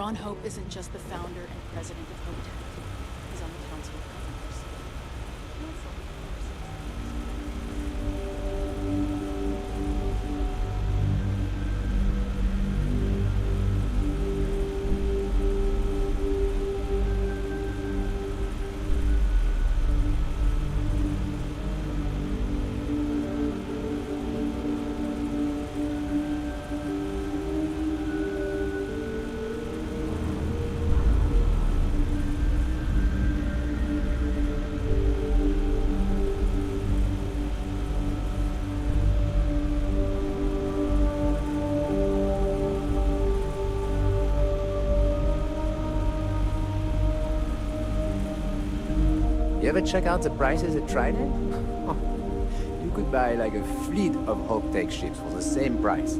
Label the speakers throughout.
Speaker 1: Ron Hope isn't just the founder and president of Hope Tech. He's on the council of governors.
Speaker 2: You ever check out the prices at Trident? You could buy like a fleet of Hope Tech ships for the same price.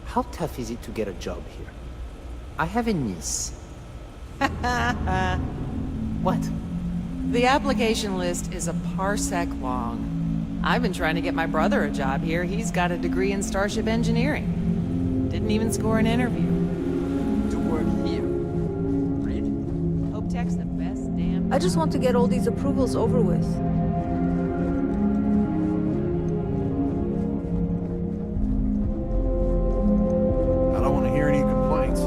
Speaker 2: How tough is it to get a job here? I have a niece. What?
Speaker 3: The application list is a parsec long. I've been trying to get my brother a job here. He's got a degree in starship engineering. Didn't even score an interview.
Speaker 2: To work here? Really?
Speaker 3: Hope Tech's the best damn...
Speaker 4: I just want to get all these approvals over with.
Speaker 5: I don't want to hear any complaints.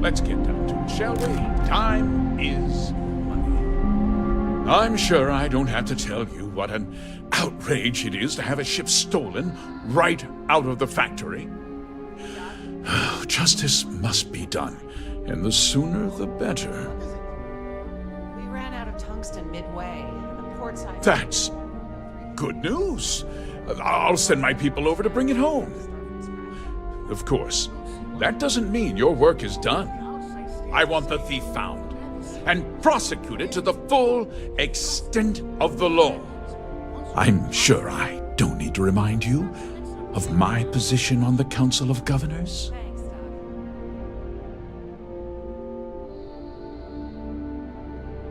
Speaker 6: Let's get down to it, shall we? Time is money. I'm sure I don't have to tell you what an outrage it is to have a ship stolen right out of the factory. Justice must be done, and the sooner the better.
Speaker 3: We ran out of tungsten midway, and the port side...
Speaker 6: That's good news. I'll send my people over to bring it home. Of course, that doesn't mean your work is done. I want the thief found and prosecuted to the full extent of the law. I'm sure I don't need to remind you of my position on the Council of Governors.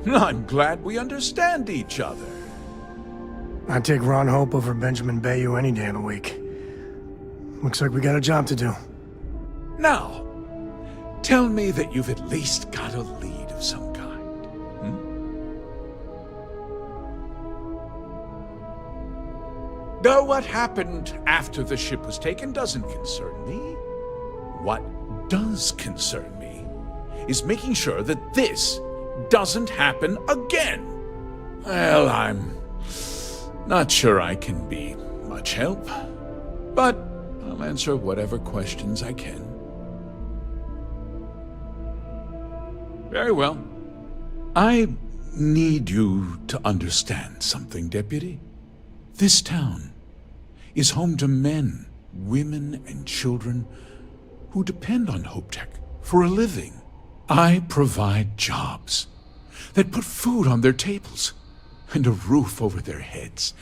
Speaker 6: I'm glad we understand each other.
Speaker 5: I'd take Ron Hope over Benjamin Bayou any day of the week. Looks like we got a job to do.
Speaker 6: Now, tell me that you've at least got a lead of some kind. Though what happened after the ship was taken doesn't concern me. What does concern me is making sure that this doesn't happen again. Well, I'm not sure I can be much help, but I'll answer whatever questions I can. Very well. I need you to understand something, Deputy. This town is home to men, women, and children who depend on HopeTech for a living. I provide jobs that put food on their tables and a roof over their heads.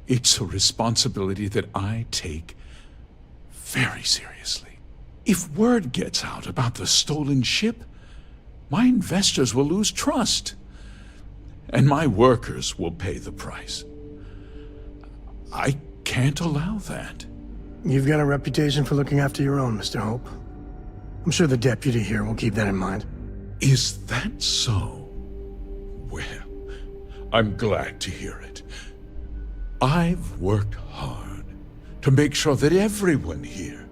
Speaker 6: It's a responsibility that I take very seriously. If word gets out about the stolen ship, my investors will lose trust, and my workers will pay the price. I can't allow that.
Speaker 5: You've got a reputation for looking after your own, Mr. Hope. I'm sure the deputy here will keep that in mind.
Speaker 6: Is that so? Well, I'm glad to hear it. I've worked hard to make sure that everyone here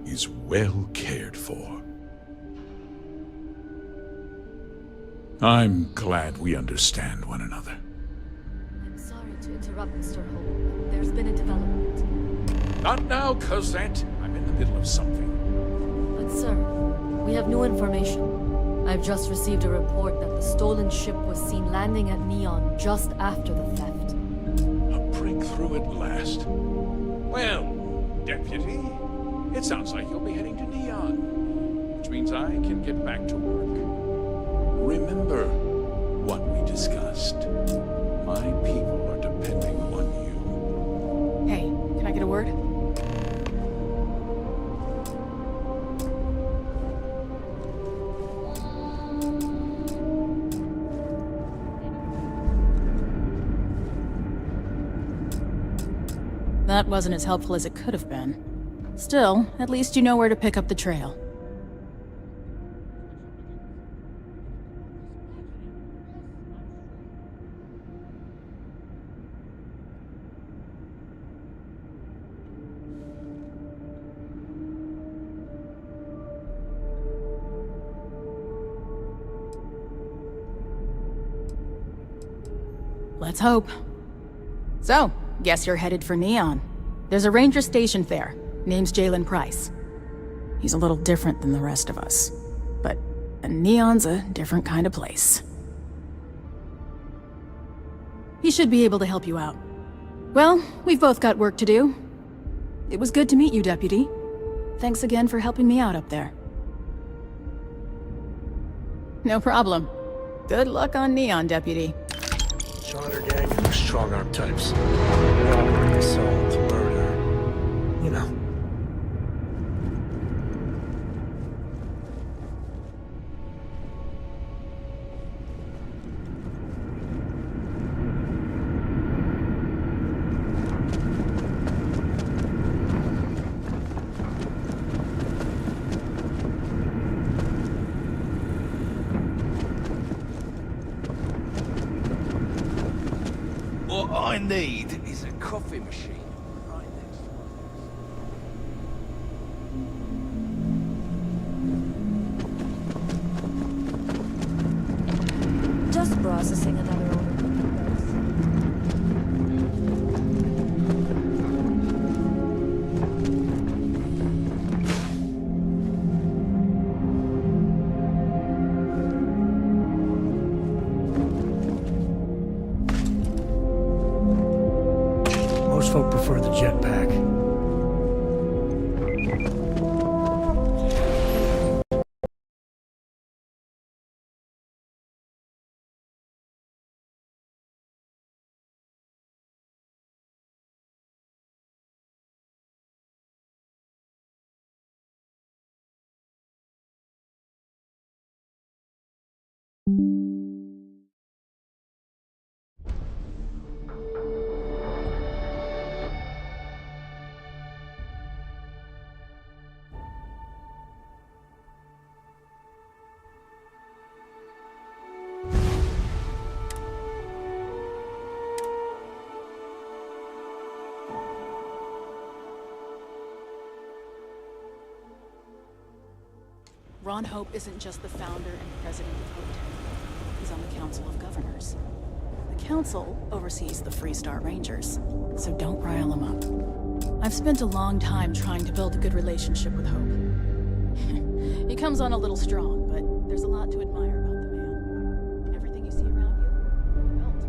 Speaker 6: is well cared for. I'm glad we understand one another.
Speaker 7: I'm sorry to interrupt, Mr. Hope. There's been a development.
Speaker 6: Not now, Cosette. I'm in the middle of something.
Speaker 7: But sir, we have new information. I've just received a report that the stolen ship was seen landing at Neon just after the theft.
Speaker 6: A breakthrough at last. Well, Deputy, it sounds like you'll be heading to Neon, which means I can get back to work. Remember what we discussed. My people are depending on you.
Speaker 1: Hey, can I get a word? That wasn't as helpful as it could have been. Still, at least you know where to pick up the trail. Let's hope. So, guess you're headed for Neon. There's a ranger stationed there. Name's Jalen Price. He's a little different than the rest of us. But Neon's a different kind of place. He should be able to help you out. Well, we've both got work to do. It was good to meet you, Deputy. Thanks again for helping me out up there. No problem. Good luck on Neon, Deputy.
Speaker 5: Sean and her gang are strong-arm types. Robbery, assault, murder. You know.
Speaker 8: What I need is a coffee machine right next to
Speaker 7: Just processing another order.
Speaker 5: Most folk prefer the jetpack.
Speaker 1: Ron Hope isn't just the founder and president of Hope Tech. He's on the Council of Governors. The Council oversees the Freestar Rangers, so don't rile him up. I've spent a long time trying to build a good relationship with Hope. He comes on a little strong, but there's a lot to admire about the man. Everything you see around you, he built.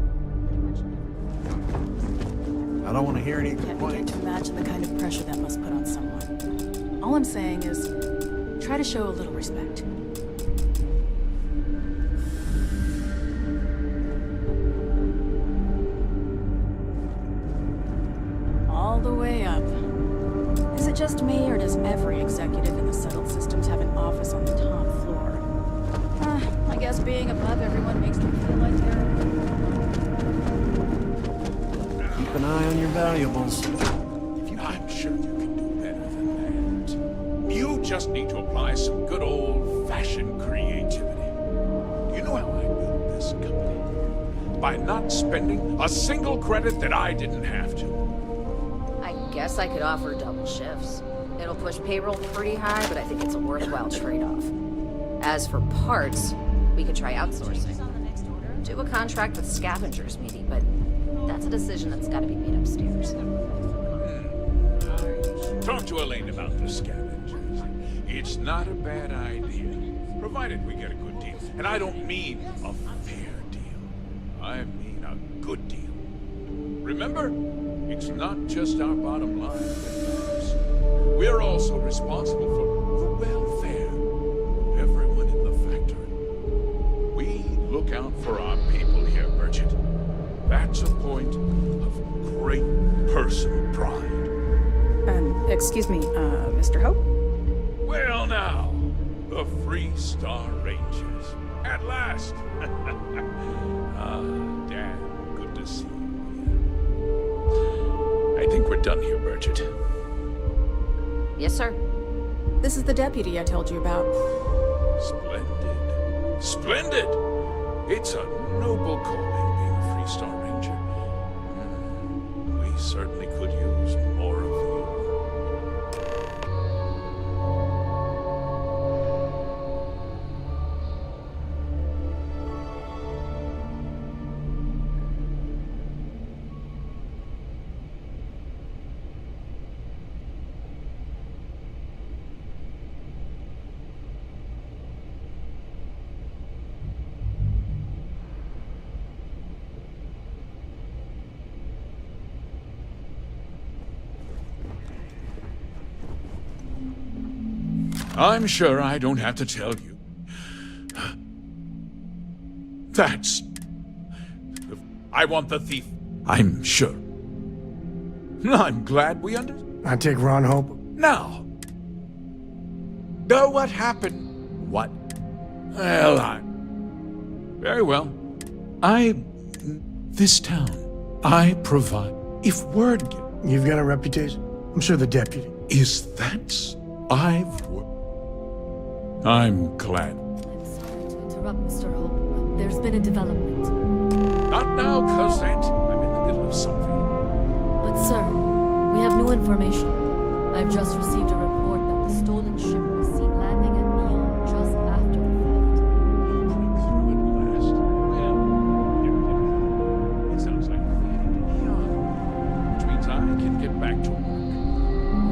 Speaker 1: Pretty much everything.
Speaker 9: I don't want to hear any
Speaker 1: Can't begin
Speaker 9: complaints.
Speaker 1: to imagine the kind of pressure that must put on someone. All I'm saying is, try to show a little respect. All the way up. Is it just me, or does every executive in the settled systems have an office on the top floor? I guess being above everyone makes them feel like they're...
Speaker 9: Keep an eye on your valuables.
Speaker 6: I'm sure you can do better than that. You just need to apply some good old-fashioned creativity. Do you know how I built this company? By not spending a single credit that I didn't have to.
Speaker 10: I guess I could offer double shifts. It'll push payroll pretty high, but I think it's a worthwhile trade-off. As for parts, we could try outsourcing. Do a contract with scavengers, maybe, but that's a decision that's got to be made upstairs.
Speaker 6: Talk to Elaine about the scavengers. It's not a bad idea, provided we get a good deal. And I don't mean a fair deal. I mean a good deal. Remember, it's not just our bottom line that matters. We're also responsible for the welfare of everyone in the factory. We look out for our people here, Bridget. That's a point of great personal pride.
Speaker 1: Excuse me, Mr. Hope?
Speaker 6: Well now, the Freestar Rangers. At last! Dad, good to see you. I think we're done here, Bridget.
Speaker 10: Yes, sir.
Speaker 1: This is the deputy I told you about.
Speaker 6: Splendid. Splendid! It's a noble calling being a Freestar Ranger. We certainly could use more of you. I'm sure I don't have to tell you. That's... I want the thief. I'm sure. I'm glad we understand.
Speaker 5: I take Ron Hope.
Speaker 6: Now. Know what happened? What? Well, very well. This town, I provide. If word get...
Speaker 5: You've got a reputation. I'm sure the deputy.
Speaker 6: Is that... I'm glad.
Speaker 7: I'm sorry to interrupt, Mr. Hope, but there's been a development.
Speaker 6: Not now, Cosette. I'm in the middle of something.
Speaker 7: But sir, we have new information. I've just received a report that the stolen ship was seen landing at Neon just after the theft.
Speaker 6: Through at last. Well, it sounds like we're heading to Neon, which means I can get back to work.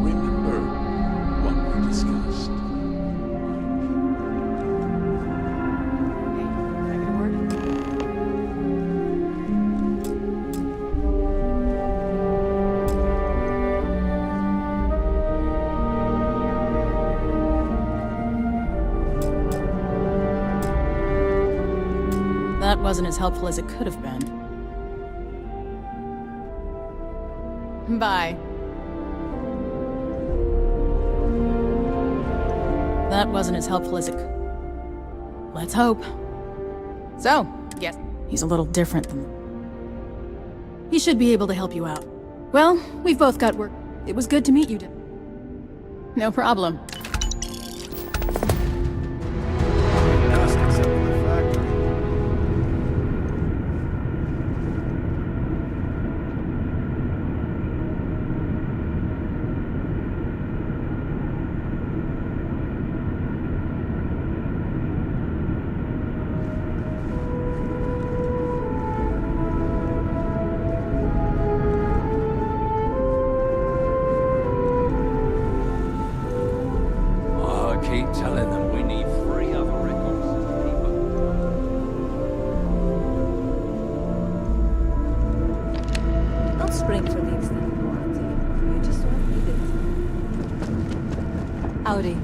Speaker 6: Remember what we discussed.
Speaker 1: That wasn't as helpful as it could have been. Bye. That wasn't as helpful as it could. Let's hope. So, yes, he's a little different than... He should be able to help you out. Well, we've both got work. It was good to meet you. No problem.
Speaker 9: Dust except for the factory.
Speaker 4: spring for the extended warranty. You just don't need it.
Speaker 7: Howdy.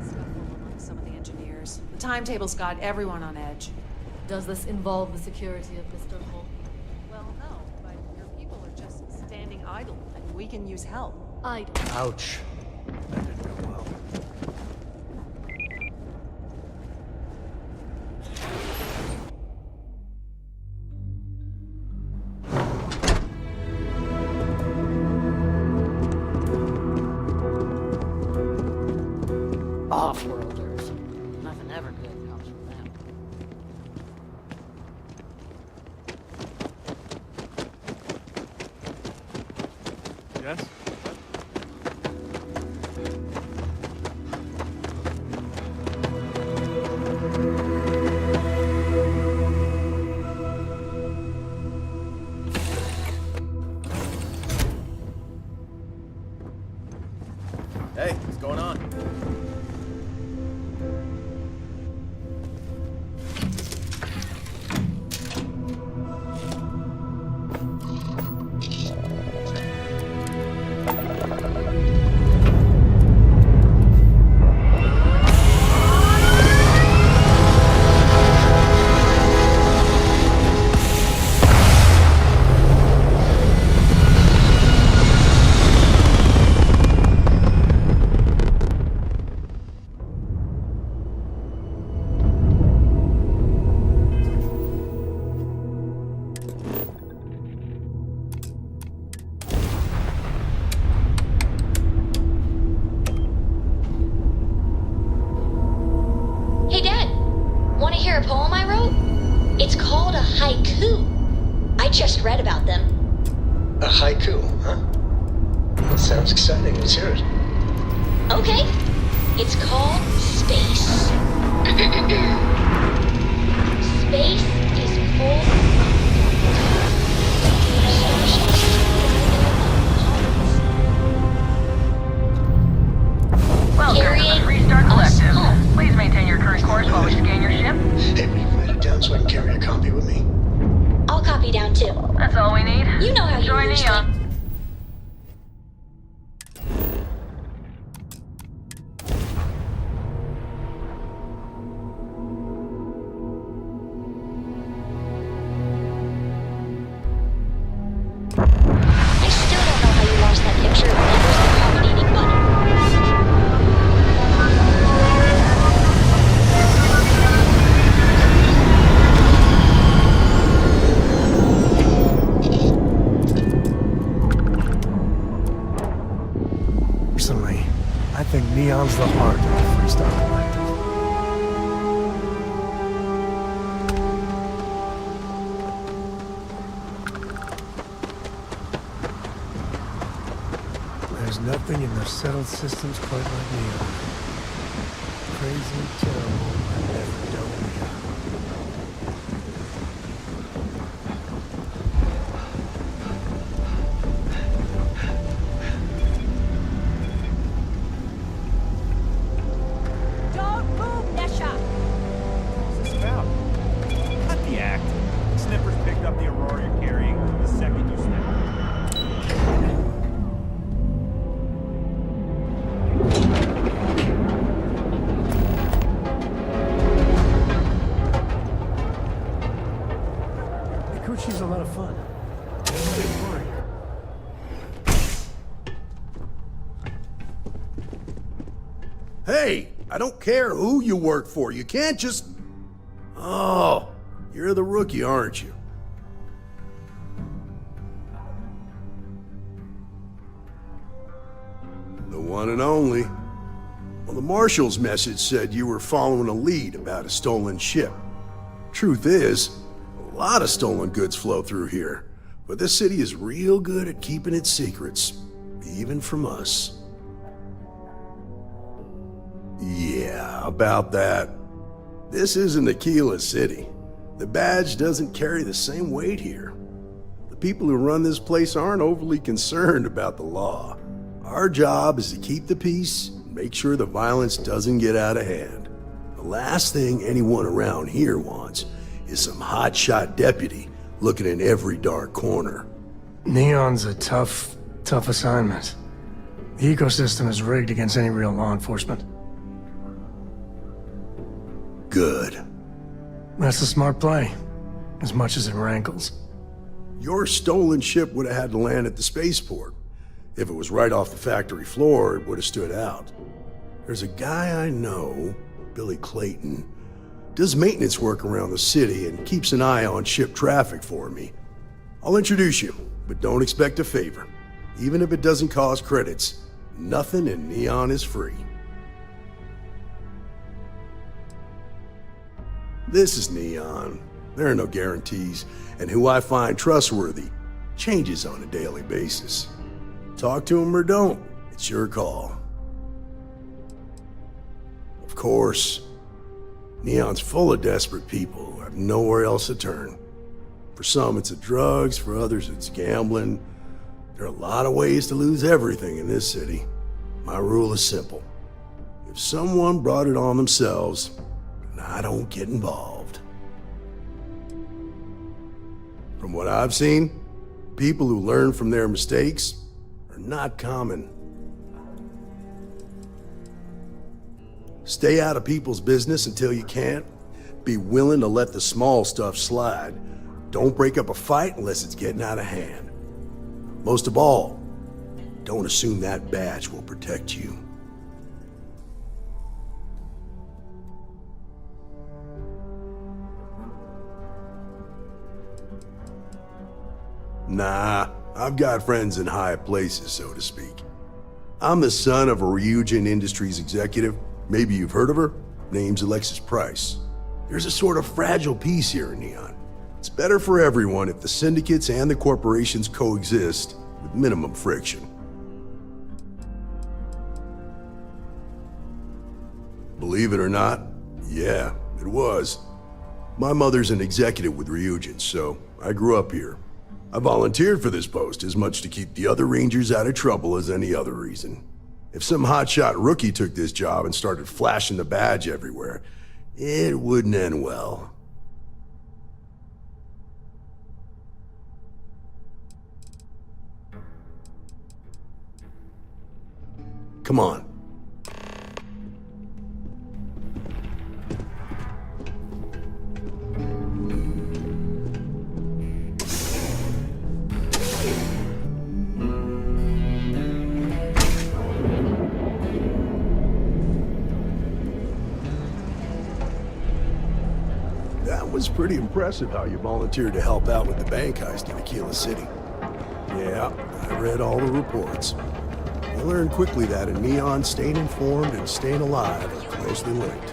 Speaker 3: Scuffle among some of the engineers. The timetable's got everyone on edge.
Speaker 7: Does this involve the security of Mr. Hall?
Speaker 3: Well, no, but your people are just standing idle, and we can use help.
Speaker 9: Ouch. That didn't go well.
Speaker 3: Off-worlders. Nothing ever good comes from them.
Speaker 9: Yes?
Speaker 2: Hey, what's going on?
Speaker 11: Hey, Dad. Want to hear a poem I wrote? It's called a haiku. I just read about them.
Speaker 12: A haiku, huh? That sounds exciting. Let's hear it.
Speaker 11: Okay. It's called Space. Space is full
Speaker 13: Welcome to the Freestar Collective. Please maintain your current course while we scan your ship.
Speaker 12: Hey, will you write it down so I can carry a copy with me?
Speaker 11: I'll copy down too.
Speaker 13: That's all we need.
Speaker 11: You know how you
Speaker 13: Join
Speaker 11: usually.
Speaker 13: Neon.
Speaker 11: I still don't know how you lost that picture of Nichols the Comet-eating bunny.
Speaker 5: Personally, I think Neon's the heart of the Freestar Collective. There's nothing in their settled systems quite like Neon. Crazy, terrible, and never done Neon.
Speaker 4: Don't move, Nesha!
Speaker 9: What's this about? Cut the act. Snippers picked up the Aurora you're carrying the second you snapped.
Speaker 5: She's a lot of fun.
Speaker 14: Hey, I don't care who you work for. You can't just... Oh, you're the rookie, aren't you? The one and only. Well, the Marshal's message said you were following a lead about a stolen ship. Truth is, a lot of stolen goods flow through here, but this city is real good at keeping its secrets, even from us. Yeah, about that. This isn't Aquila City. The badge doesn't carry the same weight here. The people who run this place aren't overly concerned about the law. Our job is to keep the peace and make sure the violence doesn't get out of hand. The last thing anyone around here wants is some hotshot deputy looking in every dark corner.
Speaker 5: Neon's a tough assignment. The ecosystem is rigged against any real law enforcement.
Speaker 14: Good.
Speaker 5: That's a smart play, as much as it rankles.
Speaker 14: Your stolen ship would have had to land at the spaceport. If it was right off the factory floor, it would have stood out. There's a guy I know, Billy Clayton, does maintenance work around the city and keeps an eye on ship traffic for me. I'll introduce you, but don't expect a favor. Even if it doesn't cost credits, nothing in Neon is free. This is Neon. There are no guarantees, and who I find trustworthy changes on a daily basis. Talk to him or don't, it's your call. Of course, Neon's full of desperate people who have nowhere else to turn. For some, it's the drugs, for others, it's gambling. There are a lot of ways to lose everything in this city. My rule is simple. If someone brought it on themselves, then I don't get involved. From what I've seen, people who learn from their mistakes are not common. Stay out of people's business until you can't. Be willing to let the small stuff slide. Don't break up a fight unless it's getting out of hand. Most of all, don't assume that badge will protect you. Nah, I've got friends in high places, so to speak. I'm the son of a Ryujin Industries executive. Maybe you've heard of her? Name's Alexis Price. There's a sort of fragile peace here in Neon. It's better for everyone if the syndicates and the corporations coexist with minimum friction. Believe it or not, yeah, it was. My mother's an executive with Ryujin, so I grew up here. I volunteered for this post as much to keep the other Rangers out of trouble as any other reason. If some hotshot rookie took this job and started flashing the badge everywhere, it wouldn't end well. Come on. That was pretty impressive how you volunteered to help out with the bank heist in Aquila City. Yeah, I read all the reports. I learned quickly that in Neon, staying informed and staying alive are closely linked.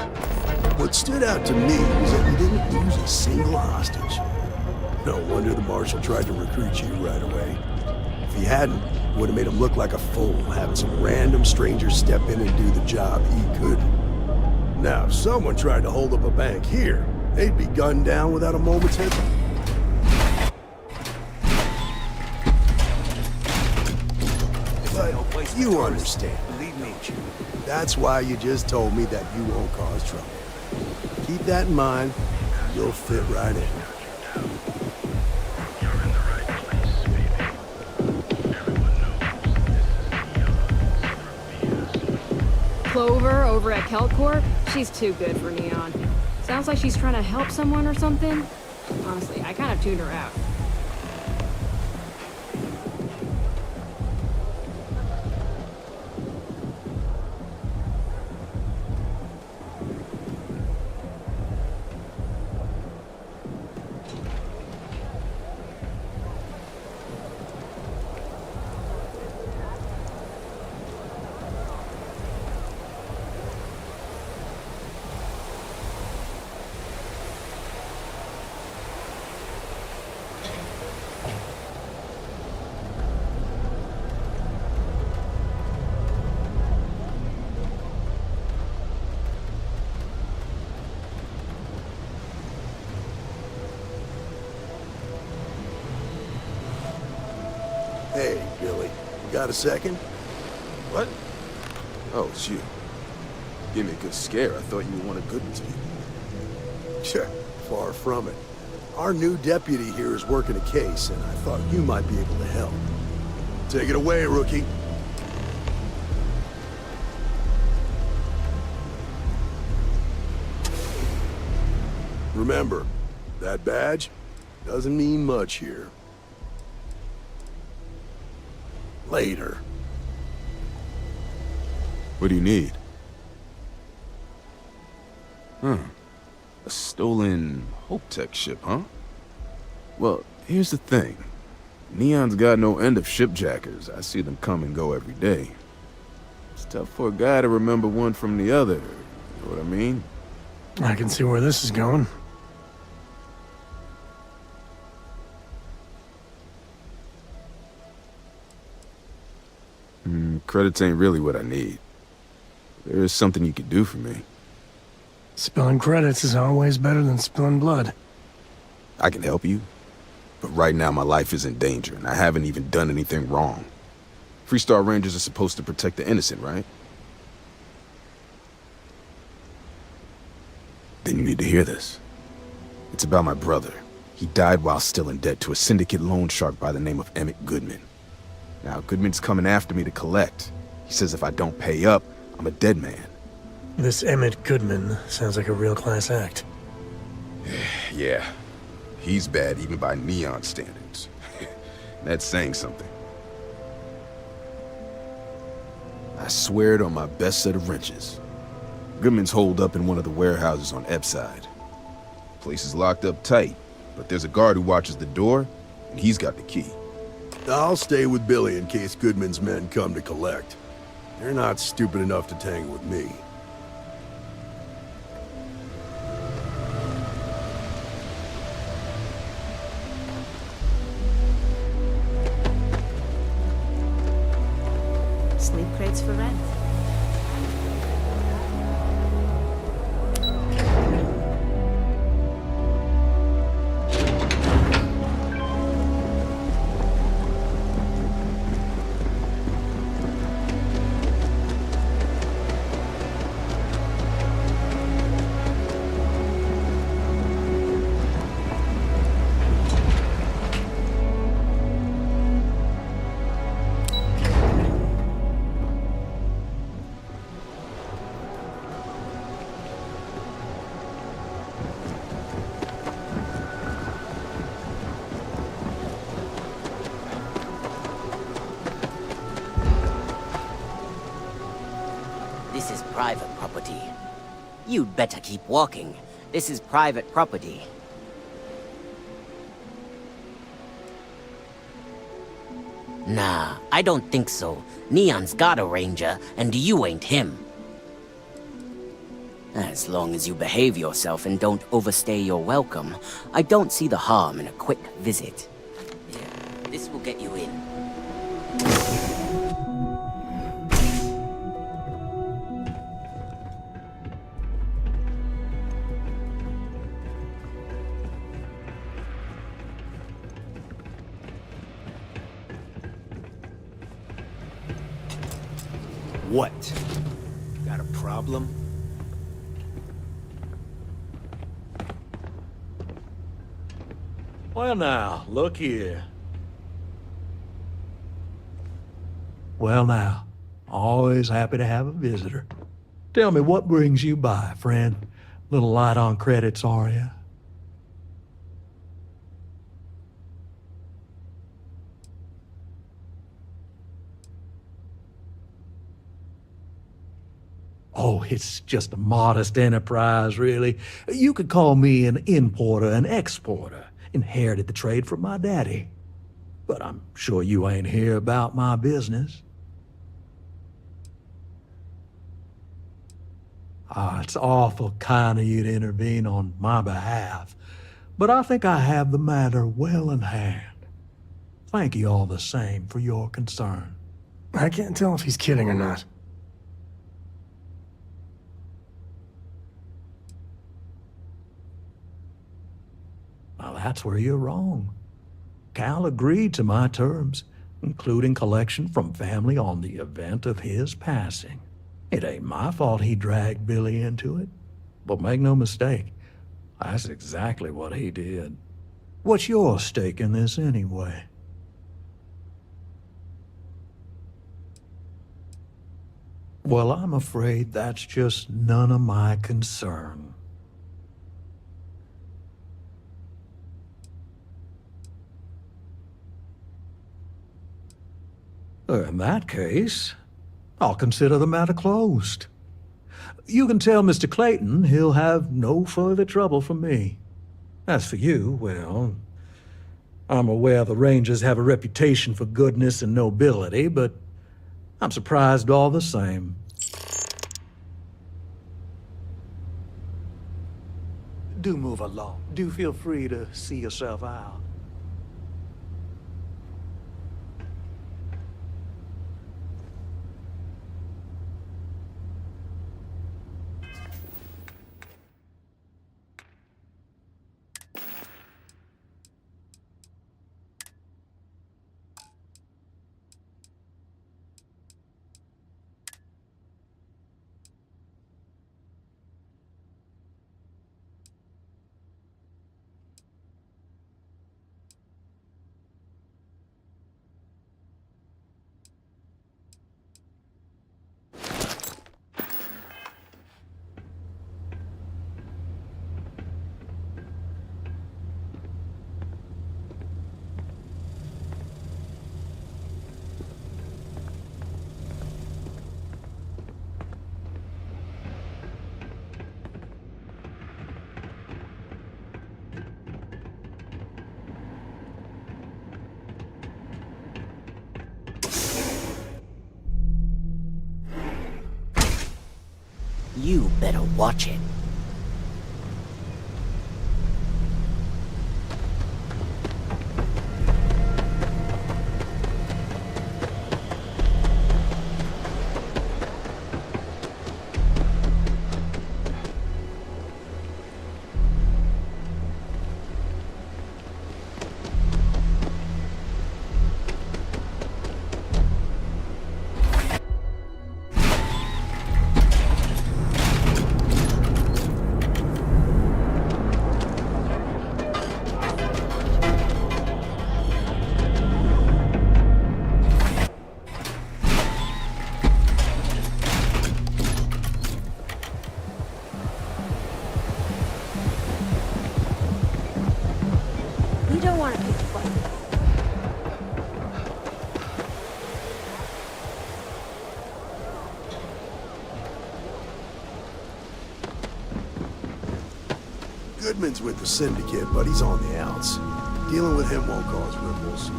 Speaker 14: What stood out to me was that you didn't lose a single hostage. No wonder the Marshal tried to recruit you right away. If he hadn't, it would have made him look like a fool, having some random stranger step in and do the job he couldn't. Now, if someone tried to hold up a bank here, they'd be gunned down without a moment's hesitation. But you understand, believe me. That's why you just told me that you won't cause trouble. Keep that in mind, you'll fit right in.
Speaker 15: Clover over at Kelcorp? She's too good for Neon. Sounds like she's trying to help someone or something. Honestly, I kind of tuned her out. Hey, Billy, you got a second?
Speaker 16: What? Oh, it's you. Gave me a good scare. I thought you were one of Goodman's people.
Speaker 14: Sure, far from it. Our new deputy here is working a case, and I thought you might be able to help. Take it away, rookie. Remember, that badge doesn't mean much here. Later.
Speaker 16: What do you need? A stolen HopeTech ship, huh? Well, here's the thing. Neon's got no end of shipjackers. I see them come and go every day. It's tough for a guy to remember one from the other. You know what I mean?
Speaker 5: I can see where this is going.
Speaker 16: Credits ain't really what I need. There is something you could do for me.
Speaker 5: Spilling credits is always better than spilling blood.
Speaker 16: I can help you, but right now my life is in danger, and I haven't even done anything wrong. Freestar Rangers are supposed to protect the innocent, right? Then you need to hear this. It's about my brother. He died while still in debt to a syndicate loan shark by the name of Emmett Goodman. Now, Goodman's coming after me to collect. He says if I don't pay up, I'm a dead man.
Speaker 5: This Emmett Goodman sounds like a real class act.
Speaker 16: Yeah, he's bad even by Neon standards. That's saying something. I swear it on my best set of wrenches. Goodman's holed up in one of the warehouses on Epside. Place is locked up tight, but there's a guard who watches the door, and he's got the key.
Speaker 14: I'll stay with Billy in case Goodman's men come to collect. They're not stupid enough to tangle with me.
Speaker 4: Sleep crates for rent.
Speaker 17: This is private property. You'd better keep walking. This is private property. Nah, I don't think so. Neon's got a ranger, and you ain't him. As long as you behave yourself and don't overstay your welcome, I don't see the harm in a quick visit. Yeah, this will get you in.
Speaker 2: What? Got a problem?
Speaker 18: Well now, look here. Well now, always happy to have a visitor. Tell me, what brings you by, friend? Little light on credits, are you? Oh, it's just a modest enterprise, really. You could call me an importer and exporter. Inherited the trade from my daddy. But I'm sure you ain't here about my business. It's awful kind of you to intervene on my behalf, but I think I have the matter well in hand. Thank you all the same for your concern.
Speaker 5: I can't tell if he's kidding or not.
Speaker 18: Well, that's where you're wrong. Cal agreed to my terms, including collection from family on the event of his passing. It ain't my fault he dragged Billy into it, but make no mistake, that's exactly what he did. What's your stake in this anyway? Well, I'm afraid that's just none of my concern. In that case, I'll consider the matter closed. You can tell Mr. Clayton he'll have no further trouble from me. As for you, well, I'm aware the Rangers have a reputation for goodness and nobility, but I'm surprised all the same. Do move along. Do feel free to see yourself out.
Speaker 17: You better watch it.
Speaker 4: You don't want to pick a fight.
Speaker 14: Goodman's with the syndicate, but he's on the outs. Dealing with him won't cause ripples.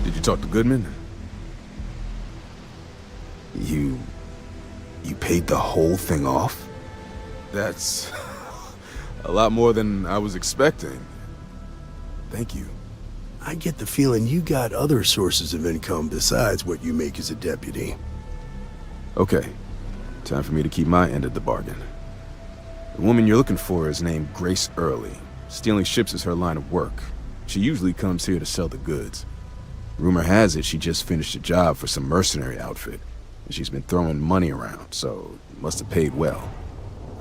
Speaker 16: Did you talk to Goodman? You paid the whole thing off? That's a lot more than I was expecting. Thank you.
Speaker 14: I get the feeling you got other sources of income besides what you make as a deputy.
Speaker 16: Okay, time for me to keep my end of the bargain. The woman you're looking for is named Grace Early. Stealing ships is her line of work. She usually comes here to sell the goods. Rumor has it she just finished a job for some mercenary outfit, and she's been throwing money around, so it must have paid well.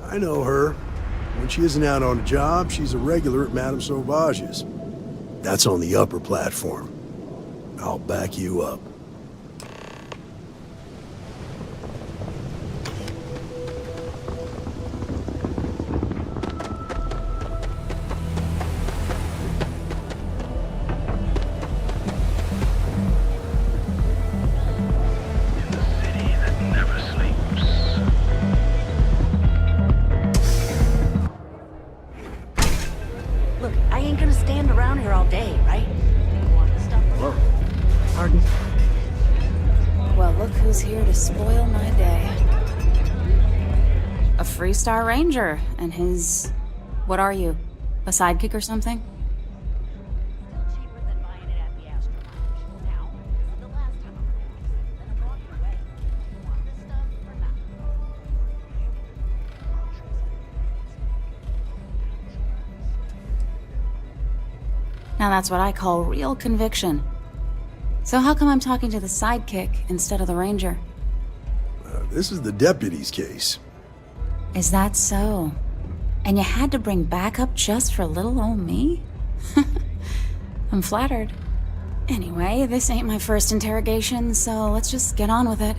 Speaker 14: I know her. When she isn't out on a job, she's a regular at Madame Sauvage's. That's on the upper platform. I'll back you up.
Speaker 10: Look, I ain't gonna stand around here all day, right?
Speaker 7: Whoa. Pardon?
Speaker 1: Well, look who's here to spoil my day. A Freestar Ranger and his... What are you? A sidekick or something? Now that's what I call real conviction. So how come I'm talking to the sidekick instead of the ranger?
Speaker 14: This is the deputy's case.
Speaker 1: Is that so? And you had to bring backup just for little old me? I'm flattered. Anyway, this ain't my first interrogation, so let's just get on with it.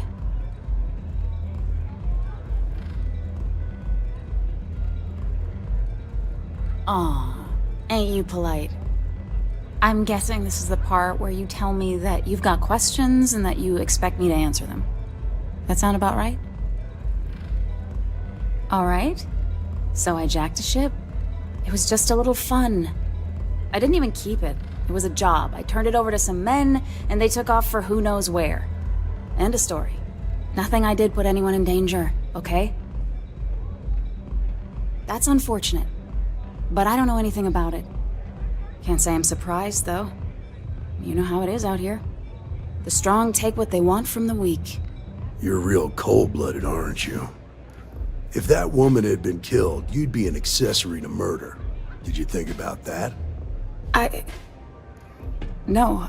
Speaker 1: Aw, ain't you polite? I'm guessing this is the part where you tell me that you've got questions and that you expect me to answer them. That sound about right? Alright. So I jacked a ship. It was just a little fun. I didn't even keep it. It was a job. I turned it over to some men, and they took off for who knows where. End of story. Nothing I did put anyone in danger, okay? That's unfortunate. But I don't know anything about it. Can't say I'm surprised, though. You know how it is out here. The strong take what they want from the weak.
Speaker 14: You're real cold-blooded, aren't you? If that woman had been killed, you'd be an accessory to murder. Did you think about that?
Speaker 1: No,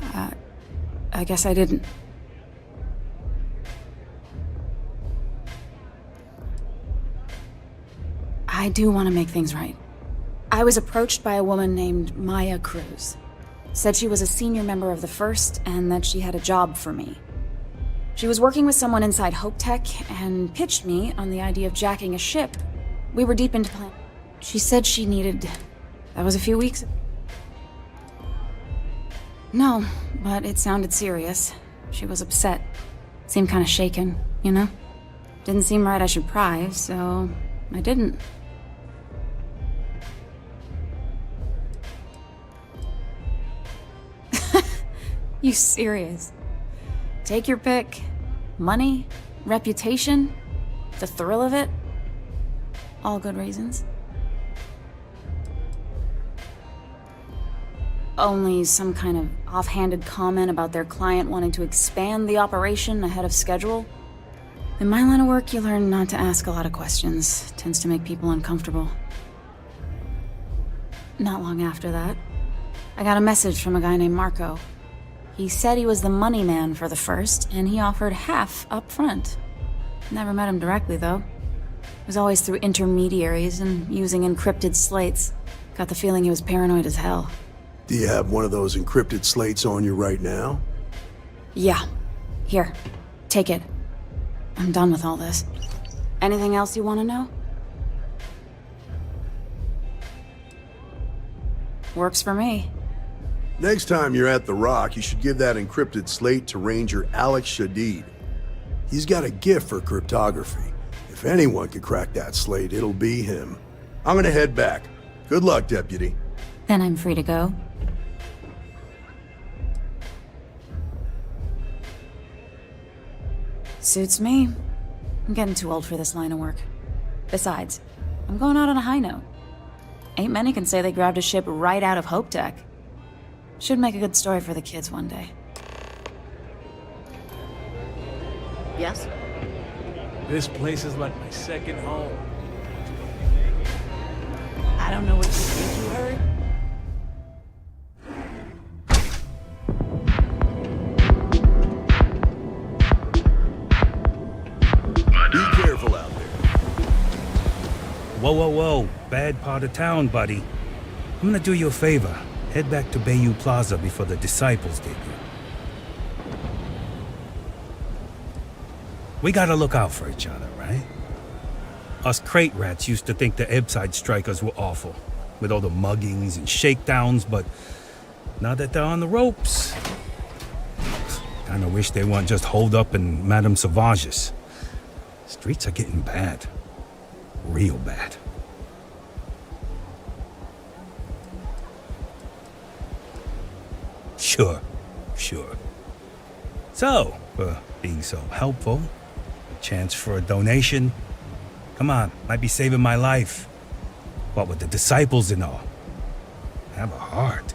Speaker 1: I guess I didn't. I do want to make things right. I was approached by a woman named Maya Cruz. Said she was a senior member of the First and that she had a job for me. She was working with someone inside Hope Tech and pitched me on the idea of jacking a ship. We were deep into plan. She said she needed... That was a few weeks... No, but it sounded serious. She was upset. Seemed kind of shaken, you know? Didn't seem right I should pry, so I didn't. You serious? Take your pick. Money, reputation, the thrill of it. All good reasons. Only some kind of offhanded comment about their client wanting to expand the operation ahead of schedule. In my line of work, you learn not to ask a lot of questions. Tends to make people uncomfortable. Not long after that, I got a message from a guy named Marco. He said he was the money man for the First, and he offered half up front. Never met him directly, though. It was always through intermediaries and using encrypted slates. Got the feeling he was paranoid as hell.
Speaker 14: Do you have one of those encrypted slates on you right now?
Speaker 1: Yeah. Here. Take it. I'm done with all this. Anything else you want to know? Works for me.
Speaker 14: Next time you're at the Rock, you should give that encrypted slate to Ranger Alex Shadid. He's got a gift for cryptography. If anyone could crack that slate, it'll be him. I'm gonna head back. Good luck, Deputy.
Speaker 1: Then I'm free to go. Suits me. I'm getting too old for this line of work. Besides, I'm going out on a high note. Ain't many can say they grabbed a ship right out of Hope Tech. Should make a good story for the kids one day.
Speaker 10: Yes?
Speaker 9: This place is like my second home. I don't know what you think you heard.
Speaker 14: Be careful out there.
Speaker 19: Whoa, whoa, whoa. Bad part of town, buddy. I'm gonna do you a favor. Head back to Bayou Plaza before the Disciples debut. We gotta look out for each other, right? Us crate rats used to think the Ebbside strikers were awful, with all the muggings and shakedowns, but now that they're on the ropes, kinda wish they weren't just holed up in Madame Sauvage's. Streets are getting bad. Real bad. Sure. So, for being so helpful, a chance for a donation. Come on, might be saving my life. What with the Disciples and all. Have a heart.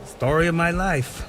Speaker 19: Story of my life.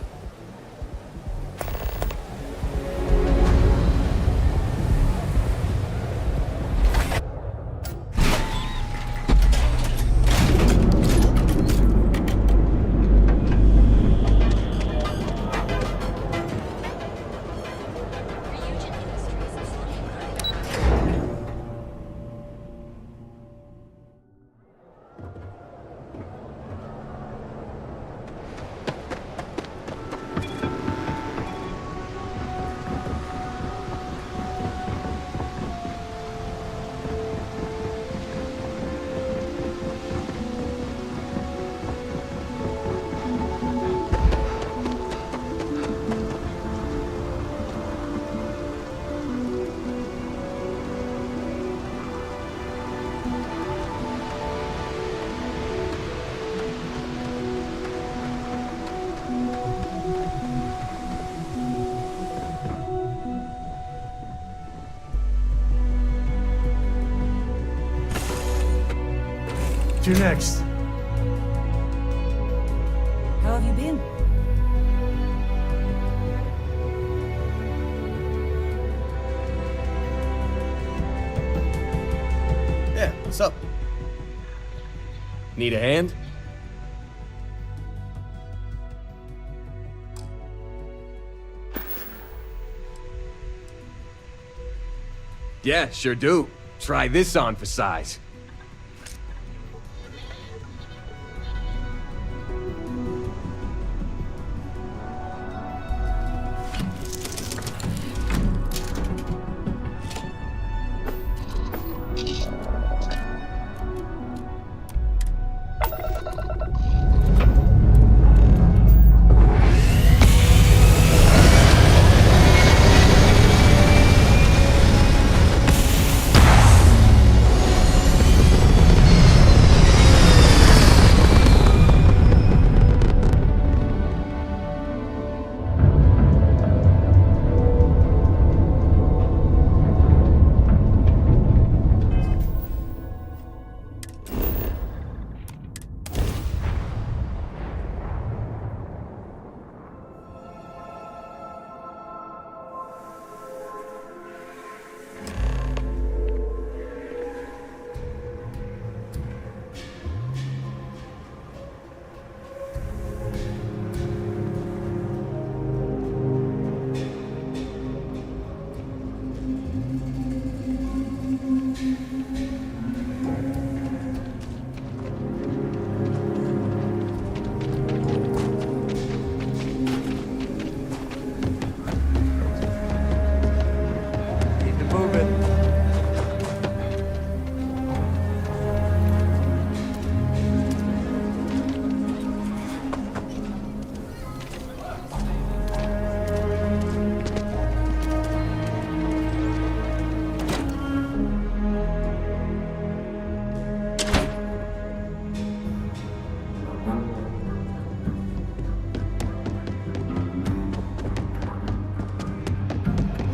Speaker 5: to next.
Speaker 7: How have you been?
Speaker 20: Yeah, what's up? Need a hand? Yeah, sure do. Try this on for size.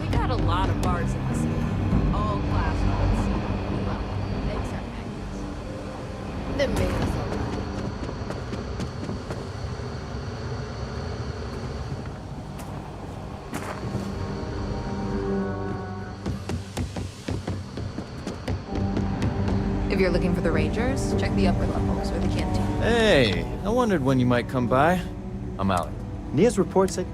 Speaker 15: We got a lot of bars in the city. All class ones. Well, except Magnus. That made us all right.
Speaker 21: If you're looking for the Rangers, check the upper levels or the canteen.
Speaker 22: Hey, I wondered when you might come by. I'm out. Nia's report said...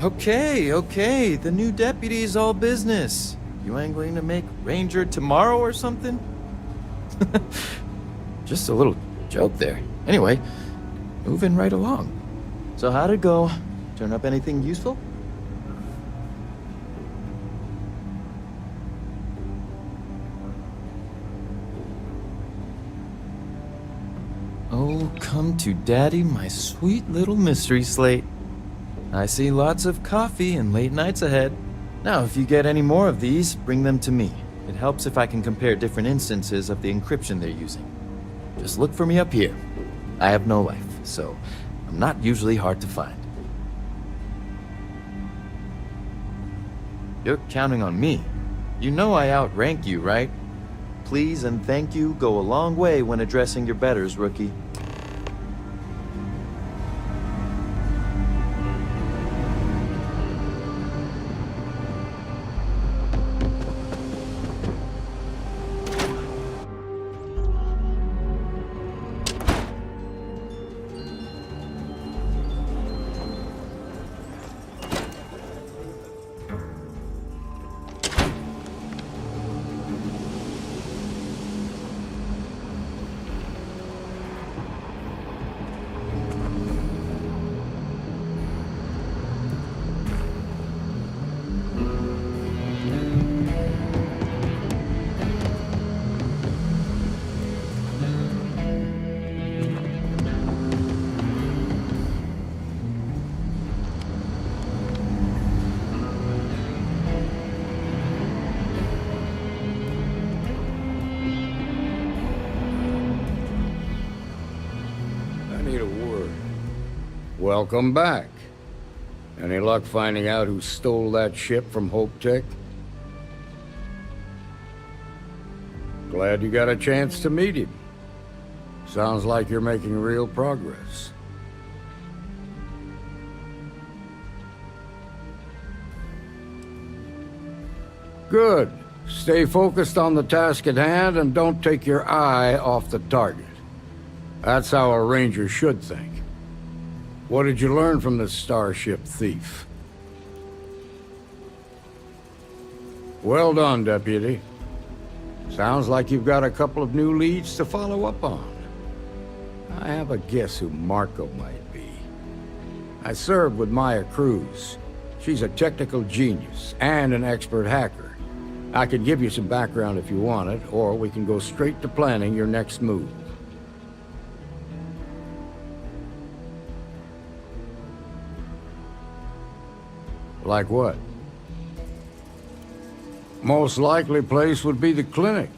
Speaker 22: Okay, the new deputy's all business. You ain't going to make Ranger tomorrow or something? Just a little joke there. Anyway, moving right along. So how'd it go? Turn up anything useful? Oh, come to daddy, my sweet little mystery slate. I see lots of coffee and late nights ahead. Now, if you get any more of these, bring them to me. It helps if I can compare different instances of the encryption they're using. Just look for me up here. I have no life, so I'm not usually hard to find. You're counting on me. You know I outrank you, right? Please and thank you go a long way when addressing your betters, rookie.
Speaker 23: Welcome back.
Speaker 6: Any luck finding out who stole that ship from Hope Tech? Glad you got a chance to meet him. Sounds like you're making real progress. Good. Stay focused on the task at hand and don't take your eye off the target. That's how a ranger should think. What did you learn from this starship thief? Well done, Deputy. Sounds like you've got a couple of new leads to follow up on. I have a guess who Marco might be. I served with Maya Cruz. She's a technical genius and an expert hacker. I can give you some background if you want it, or we can go straight to planning your next move. Like what? Most likely place would be the clinic.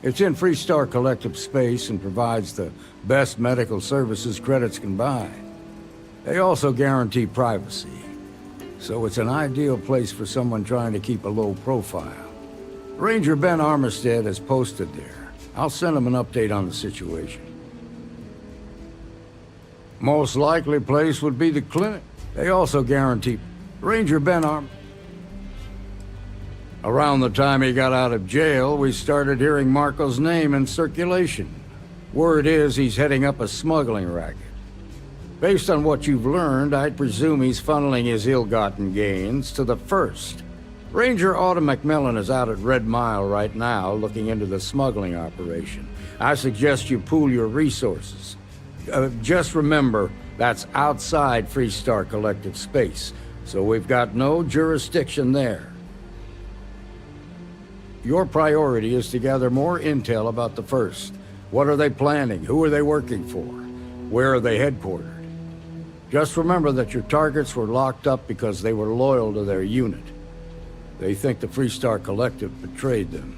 Speaker 6: It's in Freestar Collective space and provides the best medical services credits can buy. They also guarantee privacy, so it's an ideal place for someone trying to keep a low profile. Ranger Ben Armistead is posted there. I'll send him an update on the situation. Most likely place would be the clinic. They also guarantee... Ranger Ben Around the time he got out of jail, we started hearing Marco's name in circulation. Word is he's heading up a smuggling racket. Based on what you've learned, I'd presume he's funneling his ill-gotten gains to the First. Ranger Autumn McMillan is out at Red Mile right now, looking into the smuggling operation. I suggest you pool your resources. Just remember, that's outside Freestar Collective space, so we've got no jurisdiction there. Your priority is to gather more intel about the First. What are they planning? Who are they working for? Where are they headquartered? Just remember that your targets were locked up because they were loyal to their unit. They think the Freestar Collective betrayed them.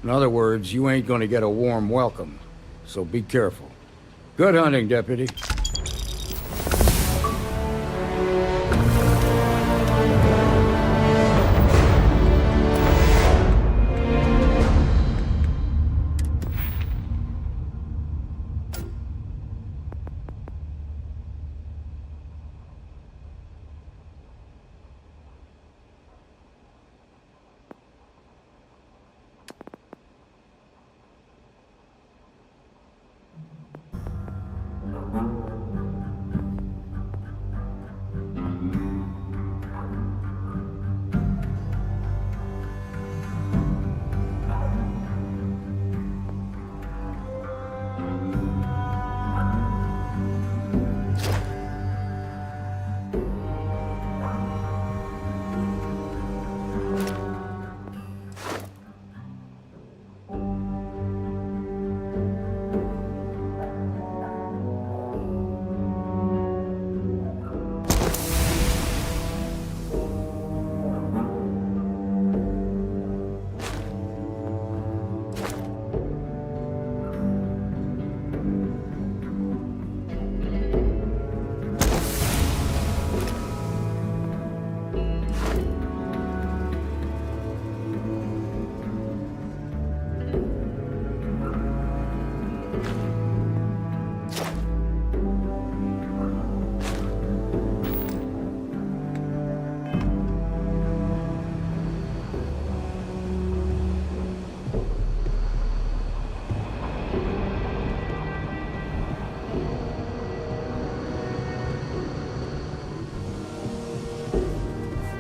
Speaker 6: In other words, you ain't gonna get a warm welcome, so be careful. Good hunting, Deputy.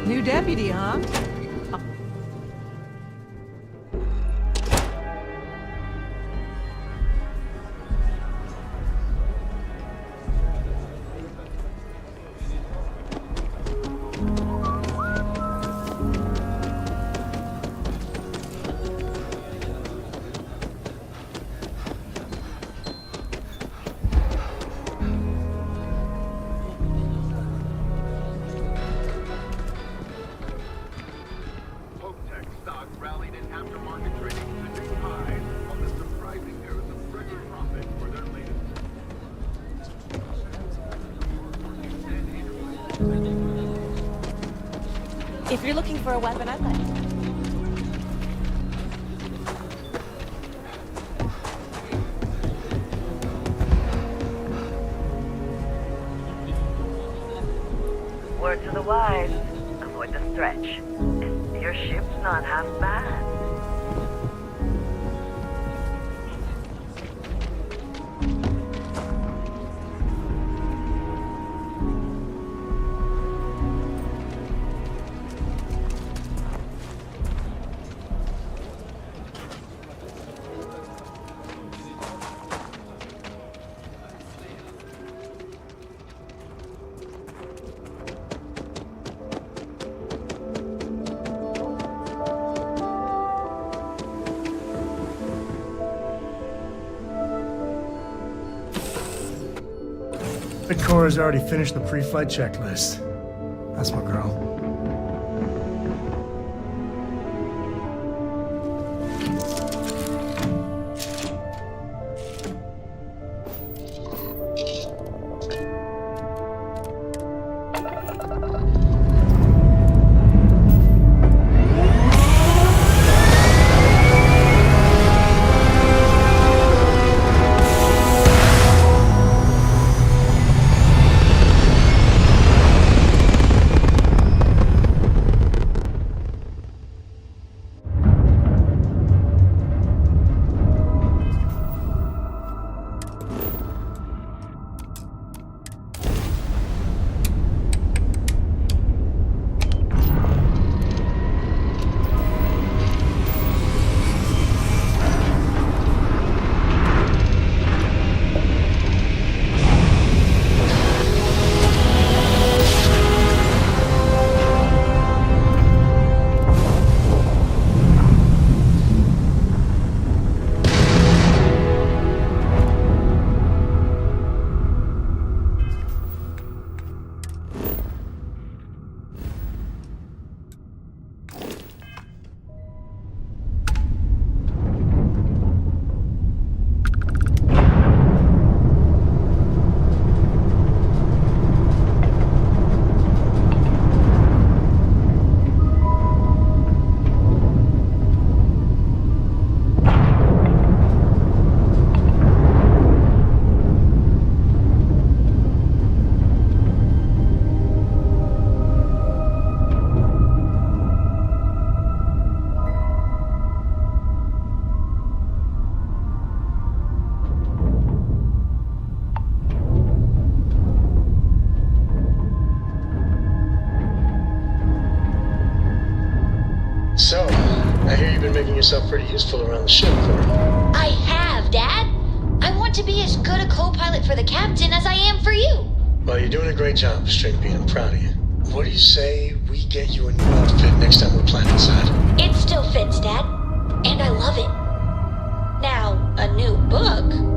Speaker 3: New deputy, huh?
Speaker 8: Thank you.
Speaker 4: If you're looking for a weapon, I'd like it.
Speaker 8: Word to the wise, avoid the stretch. Your ship's not half bad.
Speaker 5: The Corps has already finished the pre-flight checklist. That's my girl.
Speaker 12: So, I hear you've been making yourself pretty useful around the ship, Cora.
Speaker 11: I have, Dad. I want to be as good a co-pilot for the captain as I am for you.
Speaker 12: Well, you're doing a great job, String Bean. I'm proud of you. What do you say we get you a new outfit next time we're planetside?
Speaker 11: It still fits, Dad. And I love it. Now, a new book.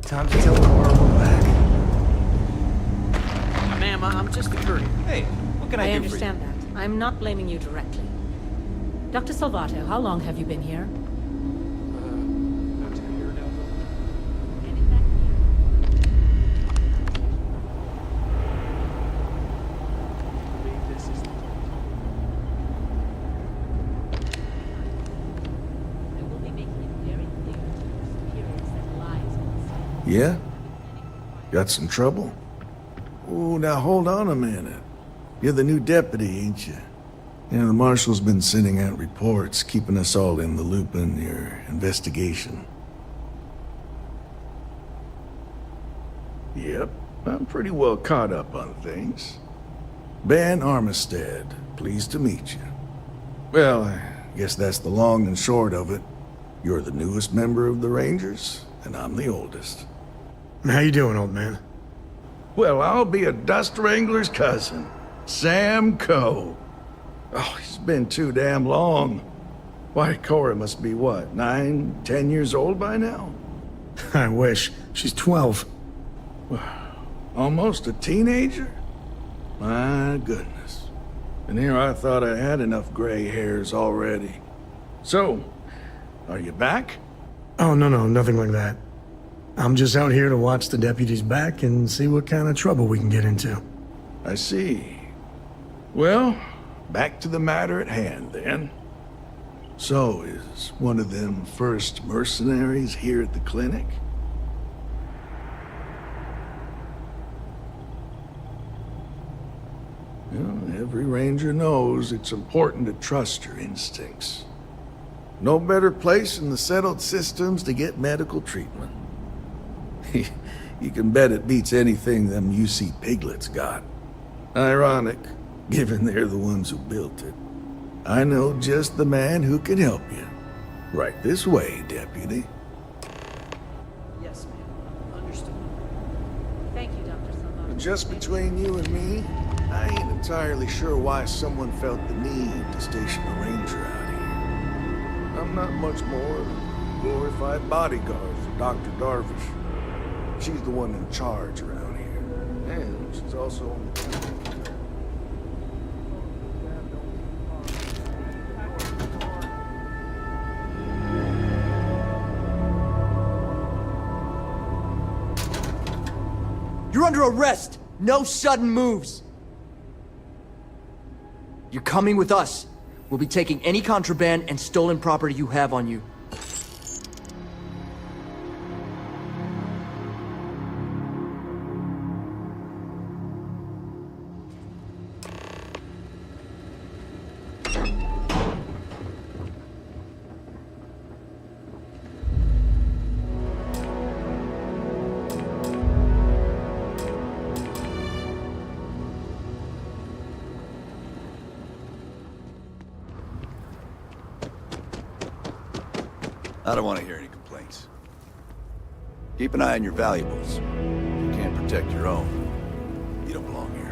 Speaker 5: Time to tell Laura we're back.
Speaker 2: Ma'am, I'm just a courier. Hey, what can I do for you?
Speaker 13: understand that. I'm not blaming you directly. Dr. Salvato, how long have you been here?
Speaker 2: About 10 years now.
Speaker 14: Yeah? Got some trouble? Oh, now hold on a minute. You're the new deputy, ain't you? Yeah, the marshal's been sending out reports, keeping us all in the loop in your investigation. Yep, I'm pretty well caught up on things. Ben Armistead, pleased to meet you. Well, I guess that's the long and short of it. You're the newest member of the Rangers, and I'm the oldest.
Speaker 5: How you doing, old man?
Speaker 14: Well, I'll be a dust wrangler's cousin, Sam Coe. Oh, it's been too damn long. Why, Cora must be what, 9, 10 years old by now?
Speaker 5: I wish. She's 12.
Speaker 14: Almost a teenager? My goodness. And here I thought I had enough gray hairs already. So, are you back?
Speaker 5: Oh, no, nothing like that. I'm just out here to watch the deputies back and see what kind of trouble we can get into.
Speaker 14: I see. Well, back to the matter at hand, then. So, is one of them first mercenaries here at the clinic? Well, every ranger knows it's important to trust your instincts. No better place in the settled systems to get medical treatment. You can bet it beats anything them UC piglets got. Ironic, given they're the ones who built it. I know just the man who can help you. Right this way, deputy.
Speaker 13: Yes, ma'am. Understood. Thank you, Dr. Salvato.
Speaker 14: Just between you and me, I ain't entirely sure why someone felt the need to station a ranger out here. I'm not much more than a glorified bodyguard for Dr. Darvish. She's the one in charge around here. And she's also on the team.
Speaker 23: You're under arrest! No sudden moves! You're coming with us. We'll be taking any contraband and stolen property you have on you.
Speaker 24: I don't want to hear any complaints. Keep an eye on your valuables. If you can't protect your own, you don't belong here.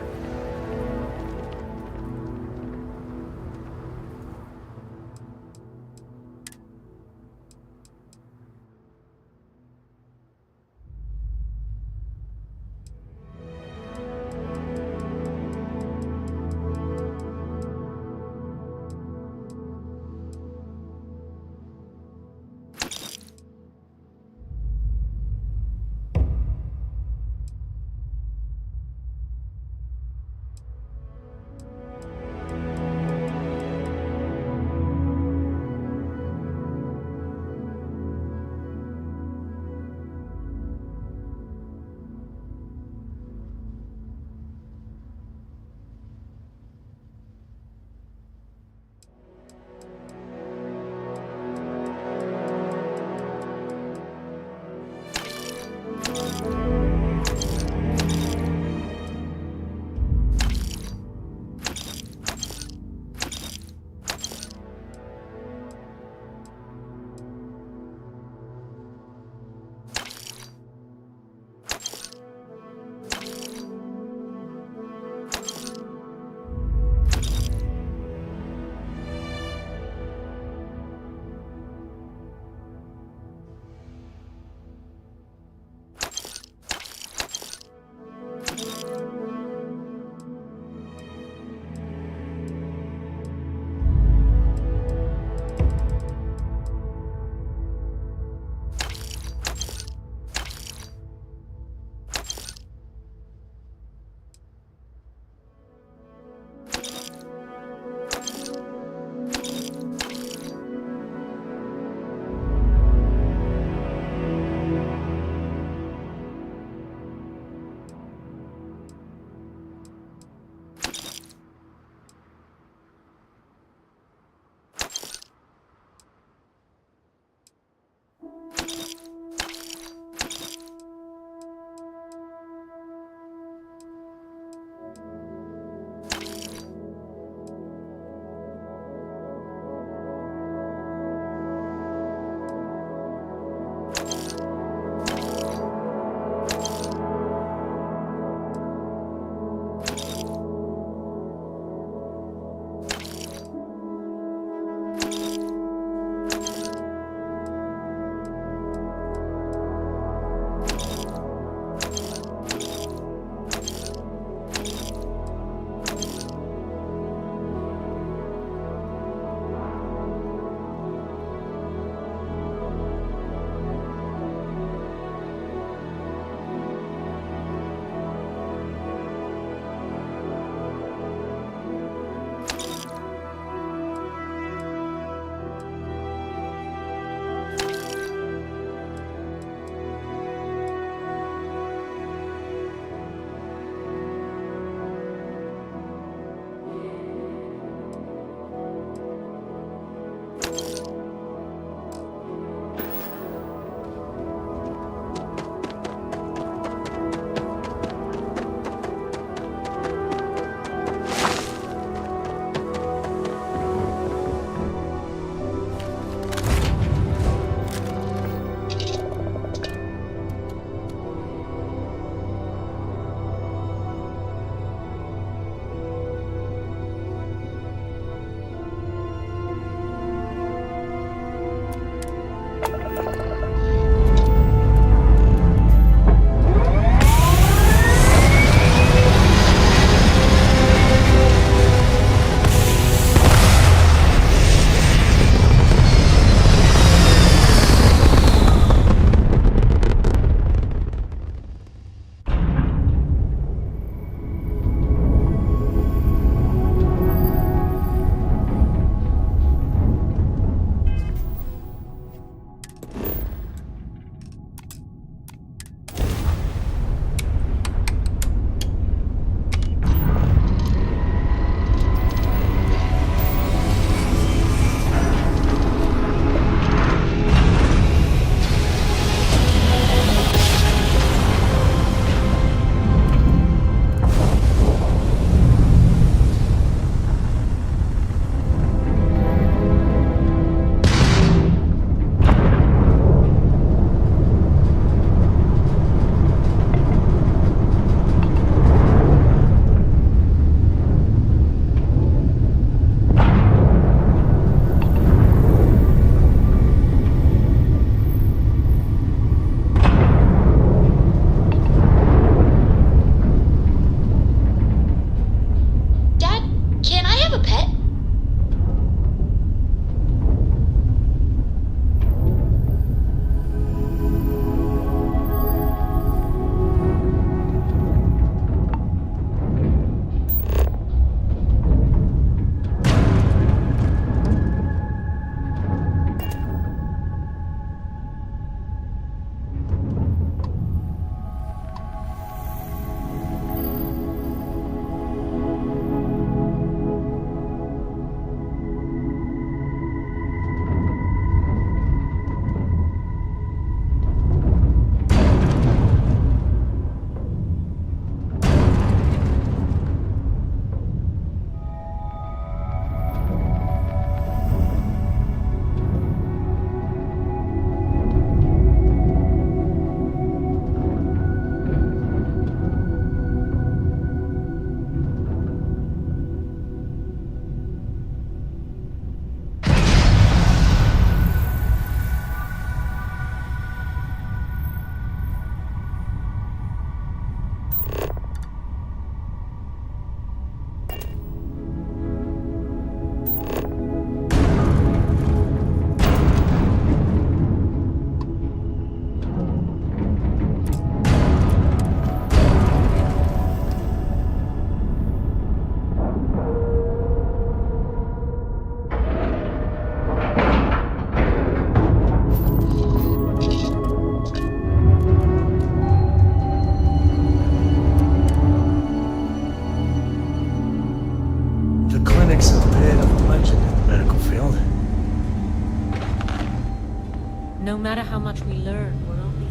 Speaker 13: matter how much we learn, we're only...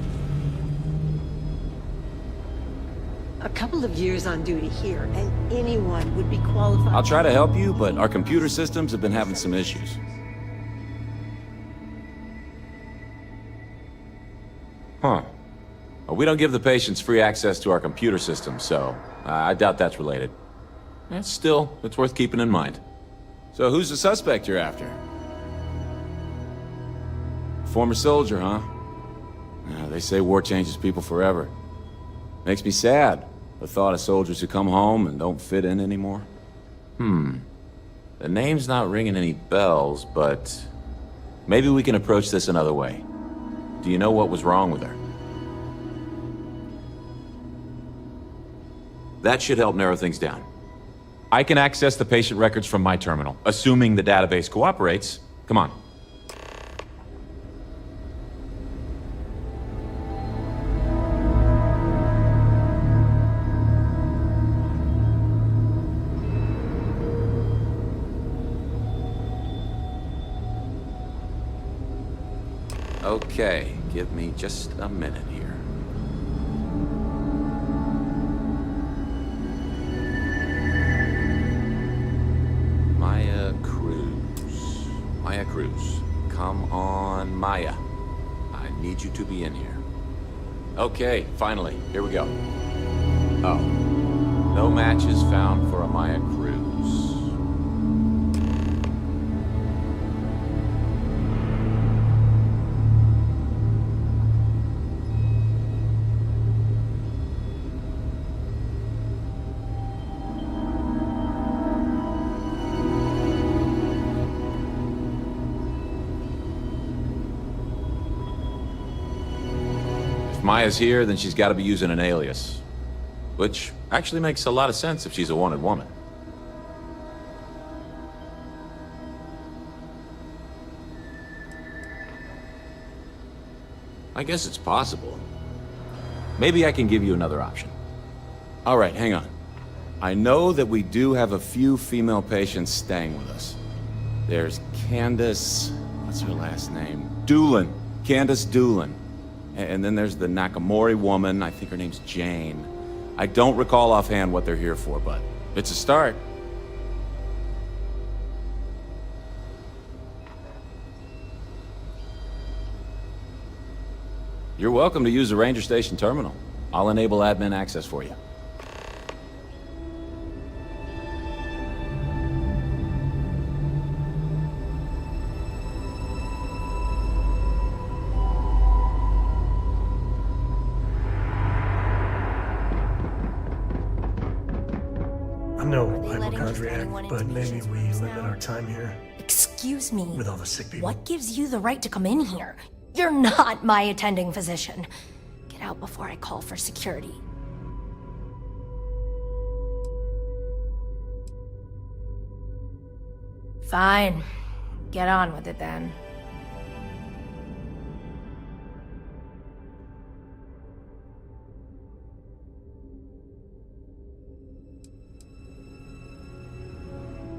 Speaker 1: A couple of years on duty here, and anyone would be qualified.
Speaker 16: I'll try to help you, but our computer systems have been having some issues. Huh. Well, we don't give the patients free access to our computer system, so I doubt that's related. Still, it's worth keeping in mind. So who's the suspect you're after? Former soldier, huh? They say war changes people forever. Makes me sad, the thought of soldiers who come home and don't fit in anymore. The name's not ringing any bells, but maybe we can approach this another way. Do you know what was wrong with her? That should help narrow things down. I can access the patient records from my terminal, assuming the database cooperates. Come on. Okay, give me just a minute here. Maya Cruz. Come on, Maya. I need you to be in here. Okay, finally, here we go. Oh. No matches found for a Maya Cruz. Maya's here, then she's got to be using an alias. Which actually makes a lot of sense if she's a wanted woman. I guess it's possible. Maybe I can give you another option. All right, hang on. I know that we do have a few female patients staying with us. There's Candace... what's her last name? Doolin. Candace Doolin. And then there's the Nakamori woman, I think her name's Jane. I don't recall offhand what they're here for, but it's a start. You're welcome to use the Ranger Station terminal. I'll enable admin access for you.
Speaker 5: I'm no hypochondriac, but maybe we limit our time here.
Speaker 17: Excuse me.
Speaker 5: With all the sick people.
Speaker 17: What gives you the right to come in here? You're not my attending physician. Get out before I call for security. Fine. Get on with it then.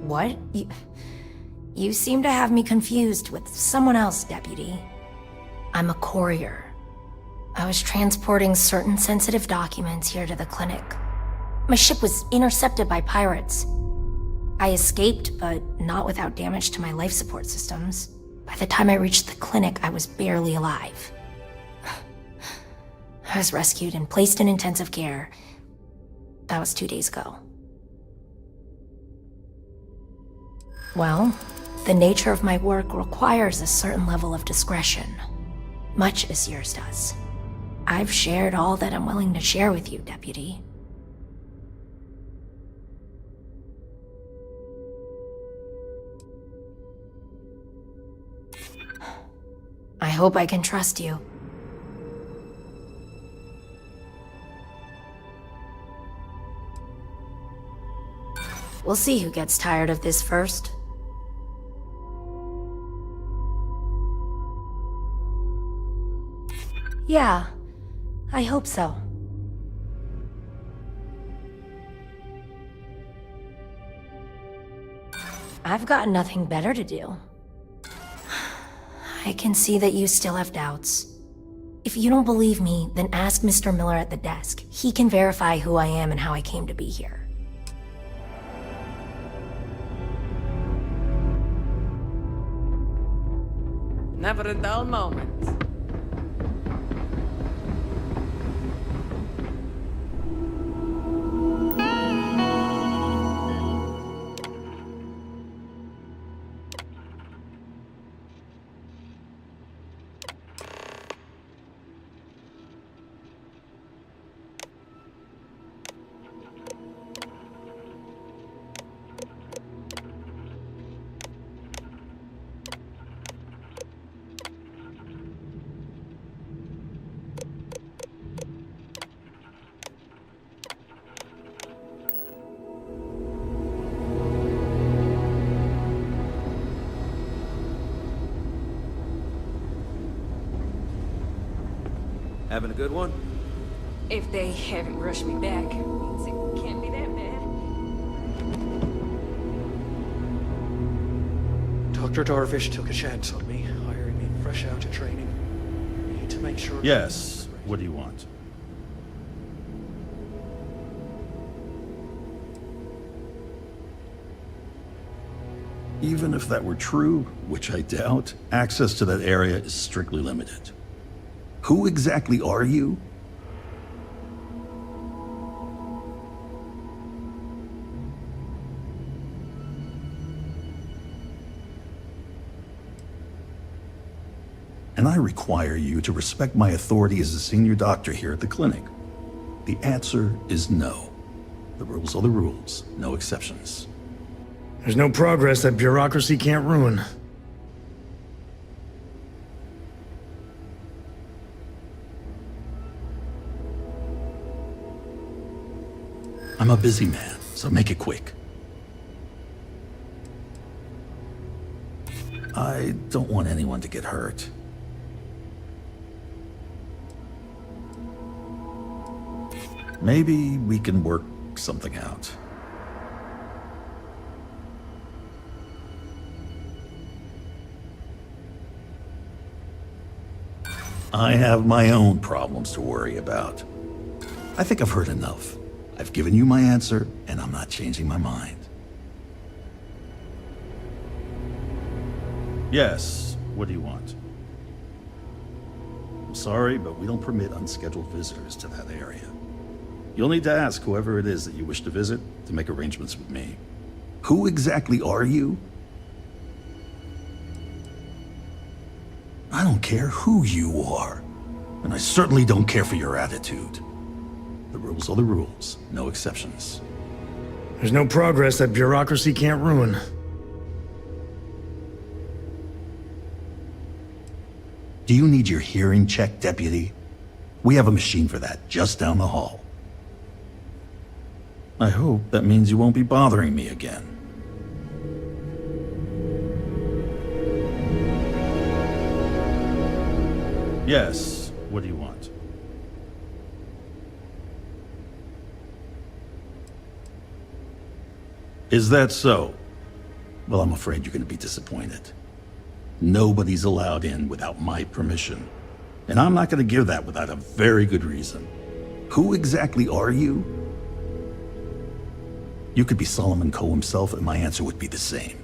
Speaker 17: What? You seem to have me confused with someone else, Deputy. I'm a courier. I was transporting certain sensitive documents here to the clinic. My ship was intercepted by pirates. I escaped, but not without damage to my life support systems. By the time I reached the clinic, I was barely alive. I was rescued and placed in intensive care. That was 2 days ago. Well, the nature of my work requires a certain level of discretion, much as yours does. I've shared all that I'm willing to share with you, Deputy. I hope I can trust you. We'll see who gets tired of this first. Yeah, I hope so. I've got nothing better to do. I can see that you still have doubts. If you don't believe me, then ask Mr. Miller at the desk. He can verify who I am and how I came to be here.
Speaker 3: Never a dull moment.
Speaker 20: Having a good one?
Speaker 15: If they haven't rushed me back, means it can't be that bad.
Speaker 2: Dr. Darvish took a chance on me, hiring me fresh out of training. Need to make sure...
Speaker 9: Yes. What do you want? Even if that were true, which I doubt, access to that area is strictly limited. Who exactly are you? And I require you to respect my authority as a senior doctor here at the clinic. The answer is no. The rules are the rules, no exceptions.
Speaker 5: There's no progress that bureaucracy can't ruin.
Speaker 9: I'm a busy man, so make it quick. I don't want anyone to get hurt. Maybe we can work something out. I have my own problems to worry about. I think I've heard enough. I've given you my answer, and I'm not changing my mind. Yes, what do you want? I'm sorry, but we don't permit unscheduled visitors to that area. You'll need to ask whoever it is that you wish to visit to make arrangements with me. Who exactly are you? I don't care who you are, and I certainly don't care for your attitude. The rules are the rules, no exceptions.
Speaker 5: There's no progress that bureaucracy can't ruin.
Speaker 9: Do you need your hearing checked, Deputy? We have a machine for that, just down the hall. I hope that means you won't be bothering me again. Yes, what do you want? Is that so? Well, I'm afraid you're going to be disappointed. Nobody's allowed in without my permission. And I'm not going to give that without a very good reason. Who exactly are you? You could be Solomon Coe himself, and my answer would be the same.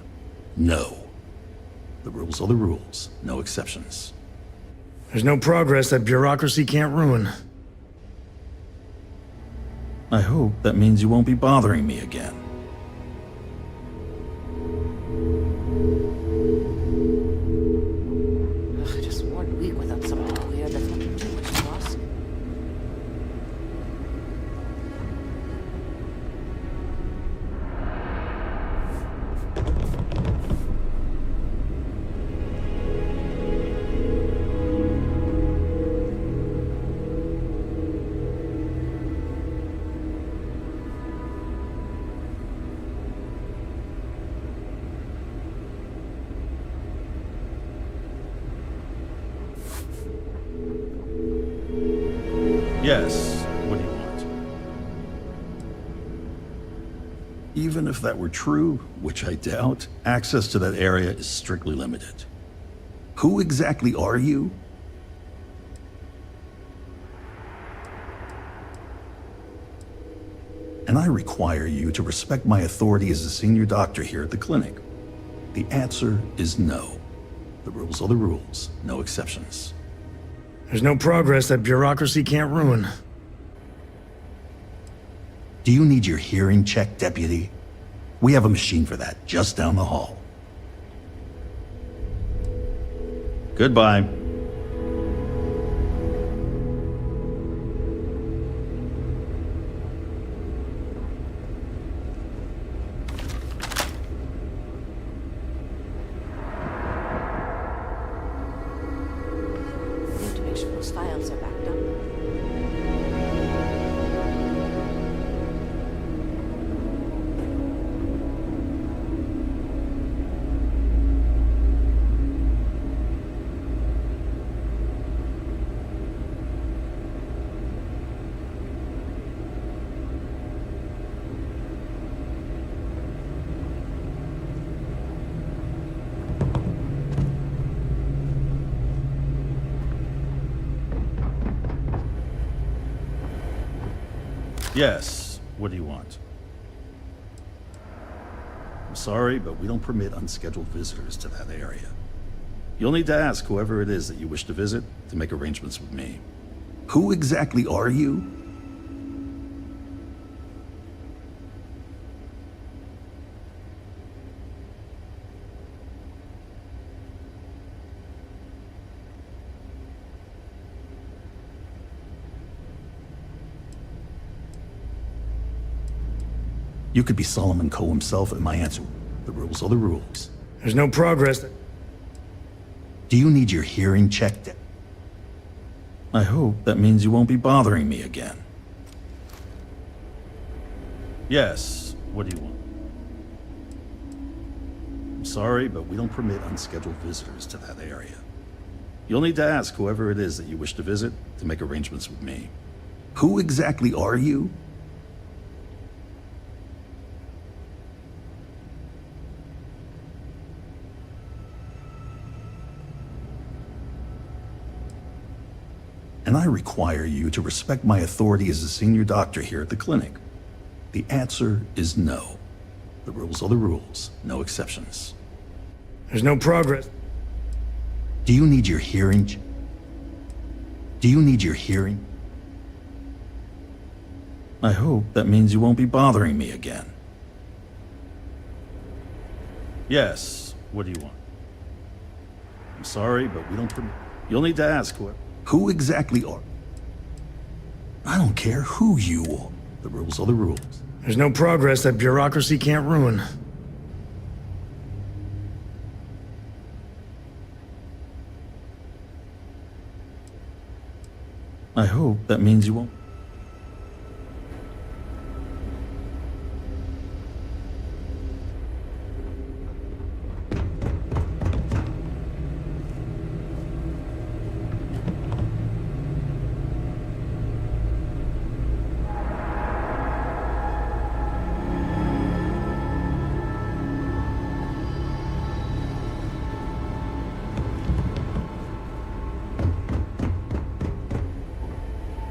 Speaker 9: No. The rules are the rules, no exceptions.
Speaker 5: There's no progress that bureaucracy can't ruin.
Speaker 9: I hope that means you won't be bothering me again.
Speaker 13: Just 1 week without something weird. That's not too much to ask.
Speaker 9: Yes, what do you want? Even if that were true, which I doubt, access to that area is strictly limited. Who exactly are you? And I require you to respect my authority as a senior doctor here at the clinic. The answer is no. The rules are the rules, no exceptions.
Speaker 5: There's no progress that bureaucracy can't ruin.
Speaker 9: Do you need your hearing checked, Deputy? We have a machine for that just down the hall. Goodbye.
Speaker 4: Need to make sure those files are backed up.
Speaker 9: Yes, what do you want? I'm sorry, but we don't permit unscheduled visitors to that area. You'll need to ask whoever it is that you wish to visit to make arrangements with me. Who exactly are you? You could be Solomon Coe himself, and my answer, the rules are the rules.
Speaker 5: There's no progress.
Speaker 9: Do you need your hearing checked? I hope that means you won't be bothering me again. Yes, what do you want? I'm sorry, but we don't permit unscheduled visitors to that area. You'll need to ask whoever it is that you wish to visit to make arrangements with me. Who exactly are you? And I require you to respect my authority as a senior doctor here at the clinic. The answer is no. The rules are the rules, no exceptions.
Speaker 5: There's no progress.
Speaker 9: Do you need your hearing? Do you need your hearing? I hope that means you won't be bothering me again. Yes, what do you want? I'm sorry, but we don't permit. You'll need to ask who exactly are. I don't care who you are. The rules are the rules.
Speaker 5: There's no progress that bureaucracy can't ruin.
Speaker 9: I hope that means you won't.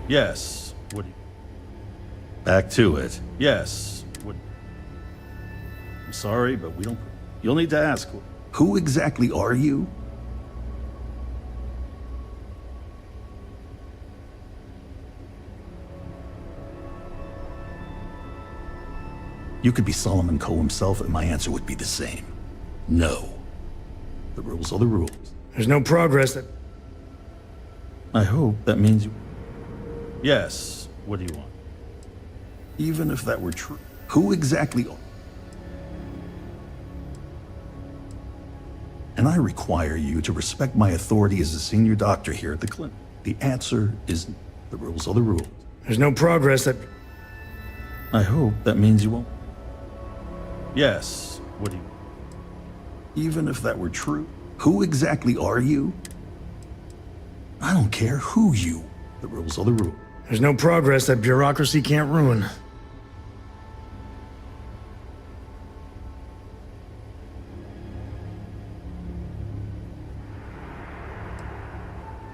Speaker 9: Yes, what do you... Back to it. Yes, what... I'm sorry, but we don't... You'll need to ask. Who exactly are you? You could be Solomon Coe himself, and my answer would be the same. No. The rules are the rules.
Speaker 5: There's no progress that...
Speaker 9: I hope that means you... Yes, what do you want? Even if that were true, who exactly are... And I require you to respect my authority as a senior doctor here at the clinic. The answer is the rules are the rules.
Speaker 5: There's no progress that...
Speaker 9: I hope that means you won't... Yes, what do you... Even if that were true, who exactly are you? I don't care who you... The rules are the rules.
Speaker 5: There's no progress that bureaucracy can't ruin.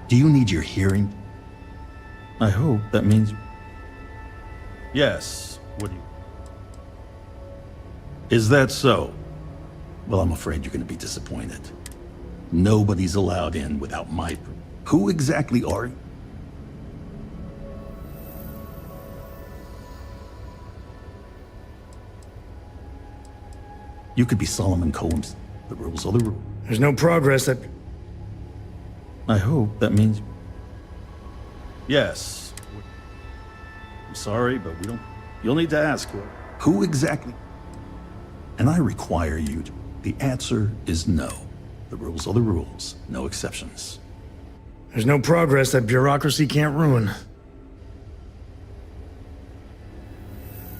Speaker 9: Do you need your hearing? I hope that means... Yes, what do you... Is that so? Well, I'm afraid you're going to be disappointed. Nobody's allowed in without my... Who exactly are you? You could be Solomon Combs. The rules are the rules.
Speaker 5: There's no progress that...
Speaker 9: I hope that means... Yes. I'm sorry, but we don't... You'll need to ask. Who exactly? And I require you to... The answer is no. The rules are the rules. No exceptions.
Speaker 5: There's no progress that bureaucracy can't ruin.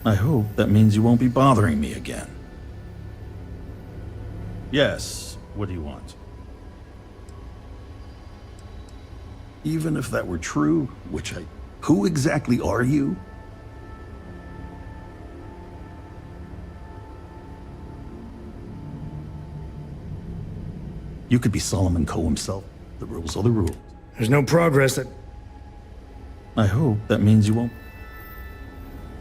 Speaker 9: I hope that means you won't be bothering me again. Yes. What do you want? Even if that were true, which I... Who exactly are you? You could be Solomon Coe himself. The rules are the rules.
Speaker 5: There's no progress that...
Speaker 9: I hope that means you won't...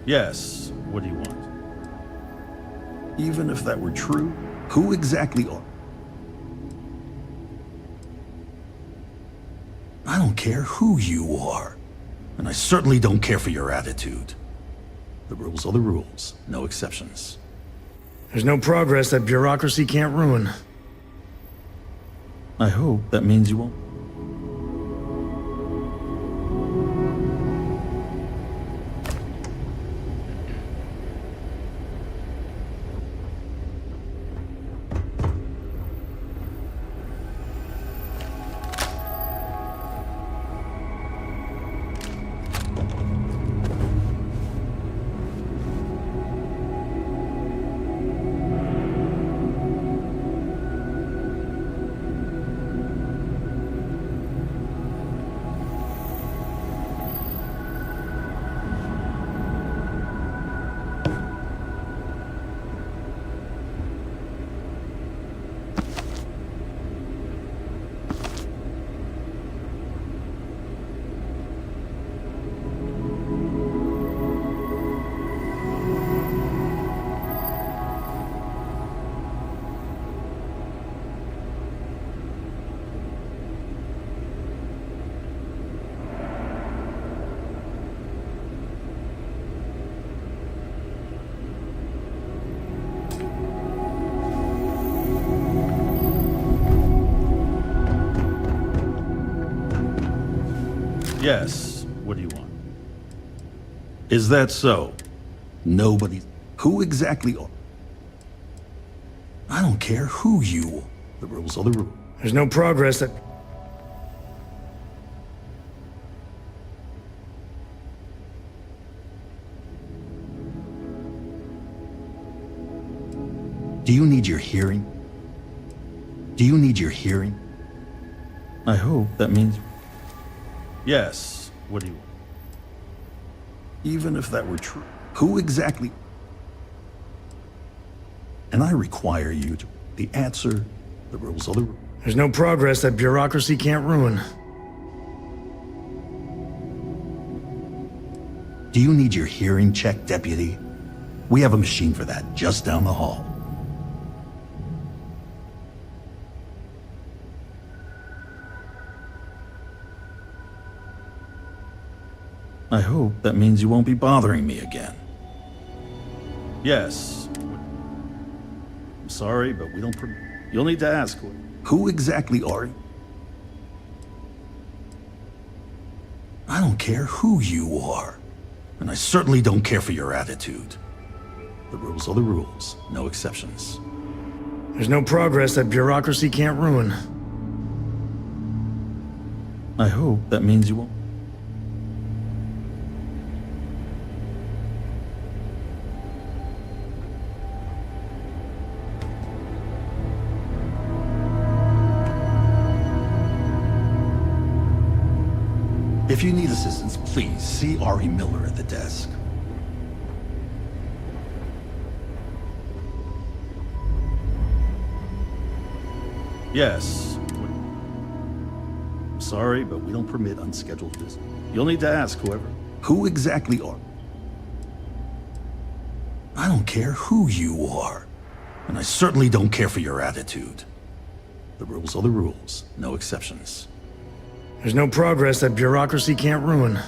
Speaker 9: Yes. What do you want? Even if that were true, who exactly are... I don't care who you are. And I certainly don't care for your attitude. The rules are the rules. No exceptions.
Speaker 5: There's no progress that bureaucracy can't ruin.
Speaker 9: I hope that means you won't... Yes. What do you want? Is that so? Nobody... Who exactly are... I don't care who you... The rules are the rules.
Speaker 5: There's no progress that...
Speaker 9: Do you need your hearing? Do you need your hearing? I hope that means... Yes. What do you... Even if that were true, who exactly... And I require you to... The answer, the rules are the rules.
Speaker 5: There's no progress that bureaucracy can't ruin.
Speaker 9: Do you need your hearing checked, Deputy? We have a machine for that just down the hall. I hope that means you won't be bothering me again. Yes. I'm sorry, but we don't... You'll need to ask. Who exactly are you? I don't care who you are. And I certainly don't care for your attitude. The rules are the rules. No exceptions.
Speaker 5: There's no progress that bureaucracy can't ruin.
Speaker 9: I hope that means you won't... If you need assistance, please see Ari Miller at the desk. Yes. Sorry, but we don't permit unscheduled visits. You'll need to ask whoever. Who exactly are? I don't care who you are. And I certainly don't care for your attitude. The rules are the rules, no exceptions.
Speaker 5: There's no progress that bureaucracy can't ruin.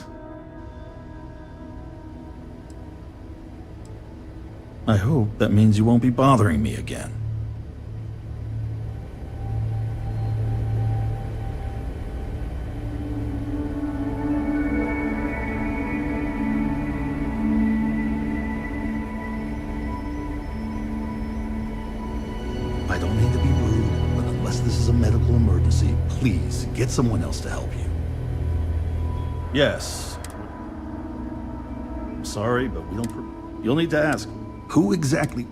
Speaker 9: I hope that means you won't be bothering me again. I don't mean to be rude, but unless this is a medical emergency, please get someone else to help you. Yes. I'm sorry, but we don't. You'll need to ask. Who exactly?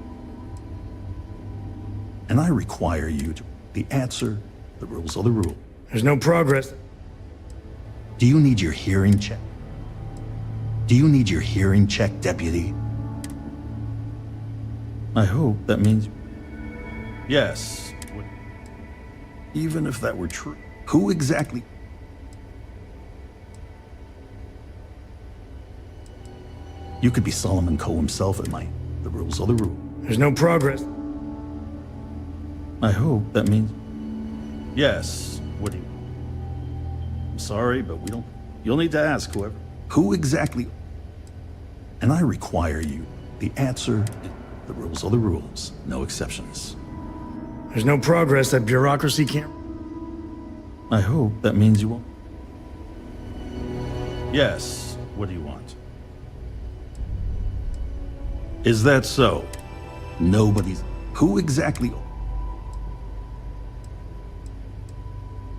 Speaker 9: And I require you to. The answer, the rules are the rules.
Speaker 5: There's no progress.
Speaker 9: Do you need your hearing checked? Do you need your hearing checked, Deputy? I hope that means. Yes. Even if that were true. Who exactly? You could be Solomon Coe himself at night. The rules are the rules.
Speaker 5: There's no progress.
Speaker 9: I hope that means. Yes. What do you? I'm sorry, but we don't. You'll need to ask whoever. Who exactly? And I require you. The answer. The rules are the rules. No exceptions.
Speaker 5: There's no progress that bureaucracy can't.
Speaker 9: I hope that means you won't. Yes. What do you want? Is that so? Nobody's. Who exactly?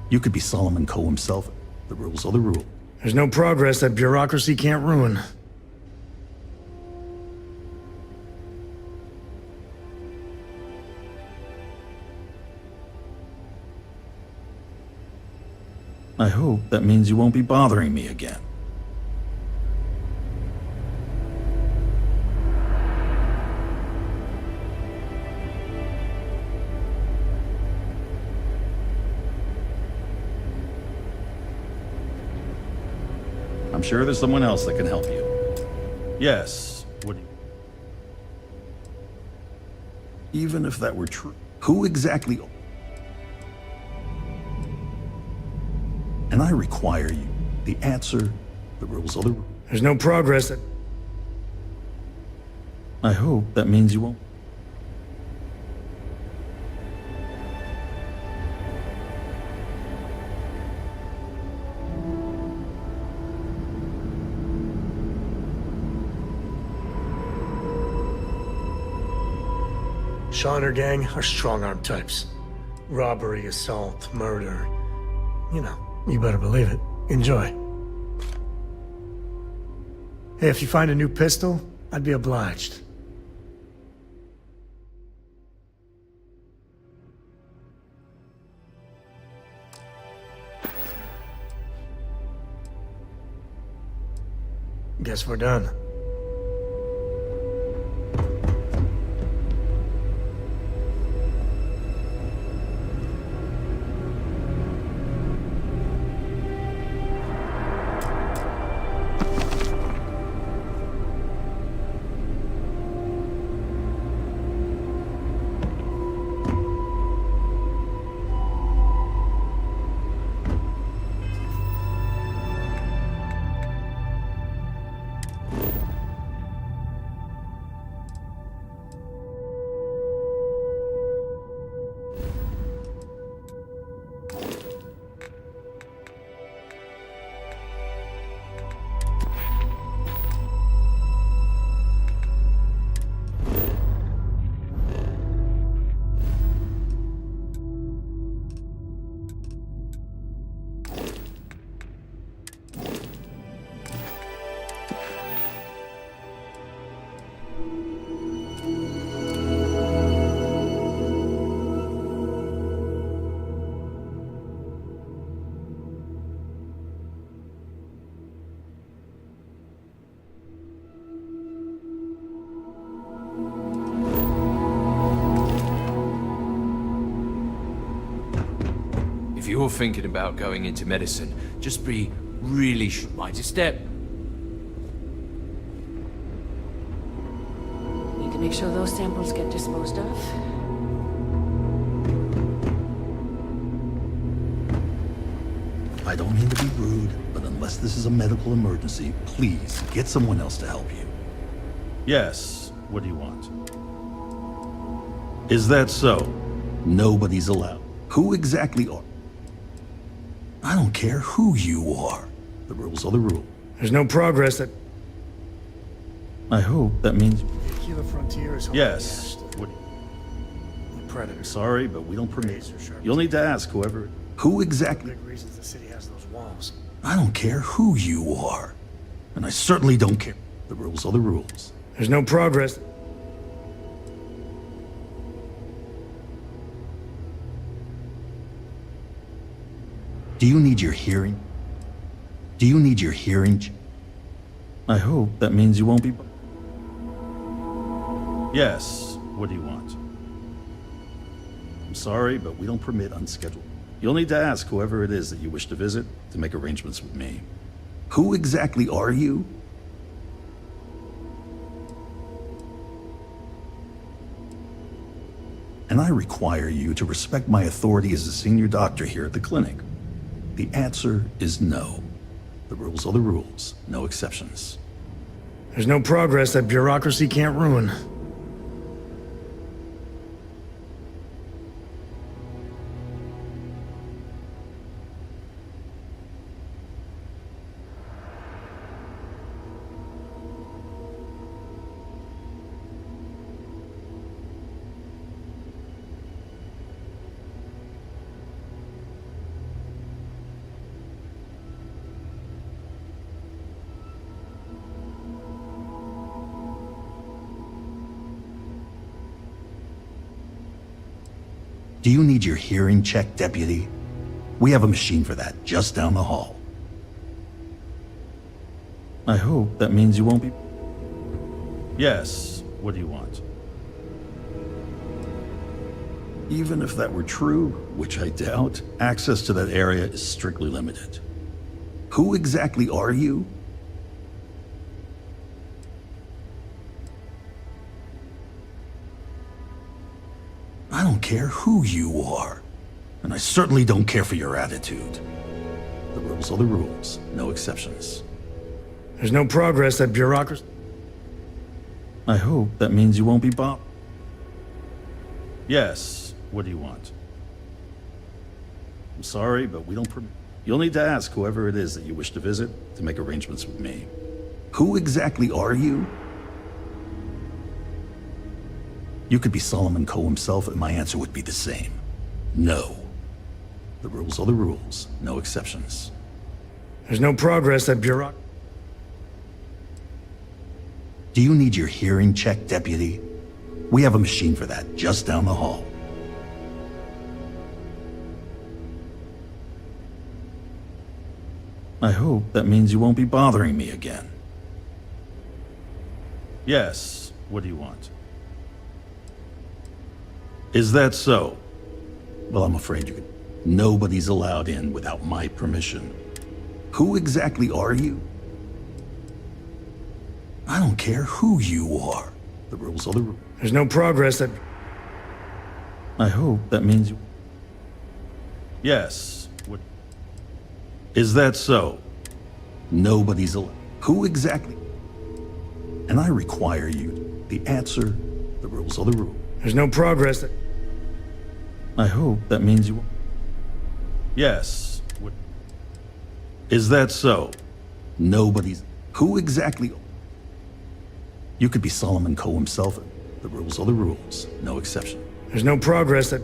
Speaker 9: You could be Solomon Coe himself. The rules are the rules.
Speaker 5: There's no progress that bureaucracy can't ruin.
Speaker 9: I hope that means you won't be bothering me again. I'm sure there's someone else that can help you. Yes. What do you... Even if that were true. Who exactly... And I require you. The answer, the rules are the rules.
Speaker 5: There's no progress that...
Speaker 9: I hope that means you won't.
Speaker 12: Shaw and her gang are strong-arm types. Robbery, assault, murder. You know, you better believe it. Enjoy. Hey, if you find a new pistol, I'd be obliged. Guess we're done.
Speaker 7: you're thinking about going into medicine, just be really mind your step.
Speaker 13: Need to make sure those samples get disposed of.
Speaker 9: I don't mean to be rude, but unless this is a medical emergency, please get someone else to help you. Yes, what do you want? Is that so? Nobody's allowed. Who exactly are? I don't care who you are. The rules are the rules.
Speaker 12: There's no progress that...
Speaker 9: I hope that means...
Speaker 12: The frontier is
Speaker 9: Yes. What...
Speaker 12: Predator.
Speaker 9: Sorry, but we don't permit. You'll need to ask whoever... Who exactly...
Speaker 12: Big reasons the city has those walls.
Speaker 9: I don't care who you are. And I certainly don't care. The rules are the rules.
Speaker 12: There's no progress.
Speaker 9: Do you need your hearing? Do you need your hearing? I hope that means you won't be... Yes, what do you want? I'm sorry, but we don't permit unscheduled. You'll need to ask whoever it is that you wish to visit to make arrangements with me. Who exactly are you? And I require you to respect my authority as a senior doctor here at the clinic. The answer is no. The rules are the rules, no exceptions.
Speaker 12: There's no progress that bureaucracy can't ruin.
Speaker 9: Do you need your hearing checked, Deputy? We have a machine for that just down the hall. I hope that means you won't be... Yes, what do you want? Even if that were true, which I doubt, access to that area is strictly limited. Who exactly are you? I don't care who you are, and I certainly don't care for your attitude. The rules are the rules, no exceptions.
Speaker 12: There's no progress that bureaucracy...
Speaker 9: I hope that means you won't be bothered. Yes, what do you want? I'm sorry, but we don't permit... You'll need to ask whoever it is that you wish to visit to make arrangements with me. Who exactly are you? You could be Solomon Coe himself, and my answer would be the same. No. The rules are the rules, no exceptions.
Speaker 12: There's no progress that bureauc...
Speaker 9: Do you need your hearing checked, Deputy? We have a machine for that just down the hall. I hope that means you won't be bothering me again. Yes, what do you want? Is that so? Well, I'm afraid you could... Nobody's allowed in without my permission. Who exactly are you? I don't care who you are. The rules are the rules.
Speaker 12: There's no progress that...
Speaker 9: I hope that means you... Yes, what... Is that so? Nobody's allowed... Who exactly? And I require you... The answer... The rules are the rules.
Speaker 12: There's no progress that...
Speaker 9: I hope that means you... Yes. What... Is that so? Nobody's... Who exactly... You could be Solomon Coe himself. The rules are the rules. No exception.
Speaker 12: There's no progress that...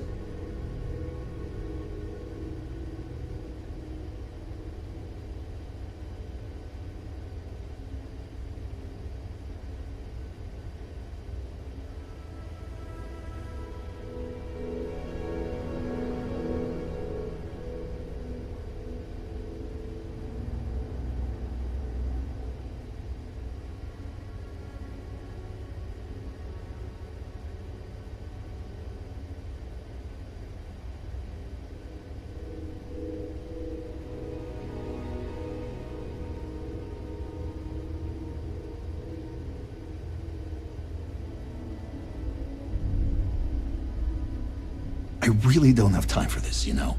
Speaker 9: I really don't have time for this, you know?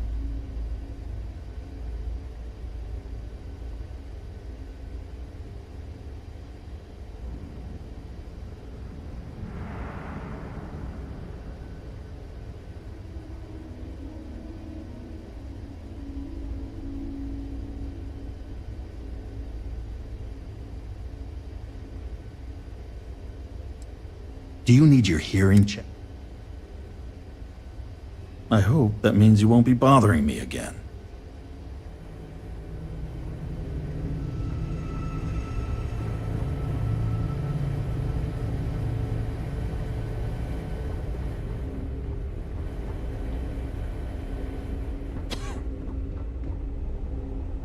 Speaker 9: Do you need your hearing checked? I hope that means you won't be bothering me again.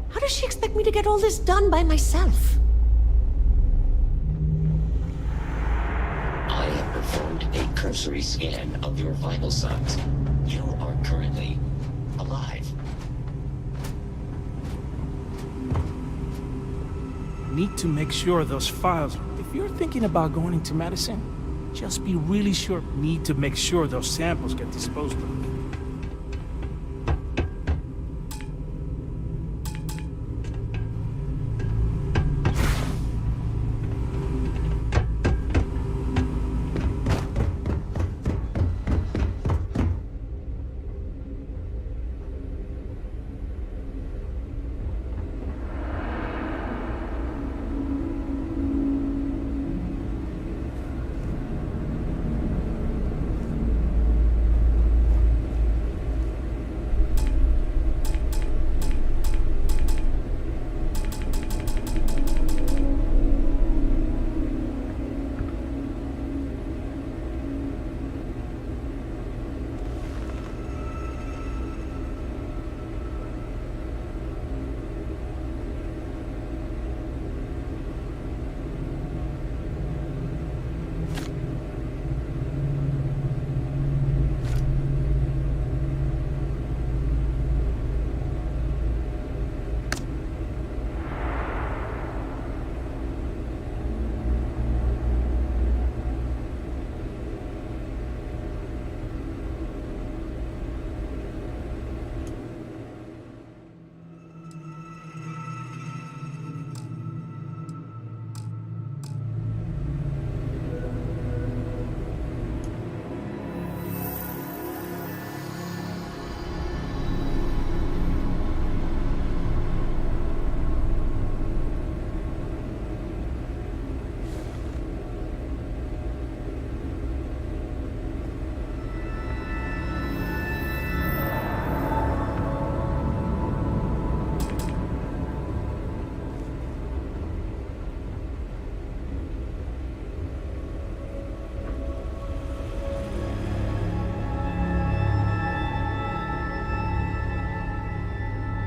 Speaker 1: How does she expect me to get all this done by myself?
Speaker 10: I have performed a cursory scan of your vital signs. You are currently alive.
Speaker 18: Need to make sure those files... If you're thinking about going into medicine, just be really sure. Need to make sure those samples get disposed of.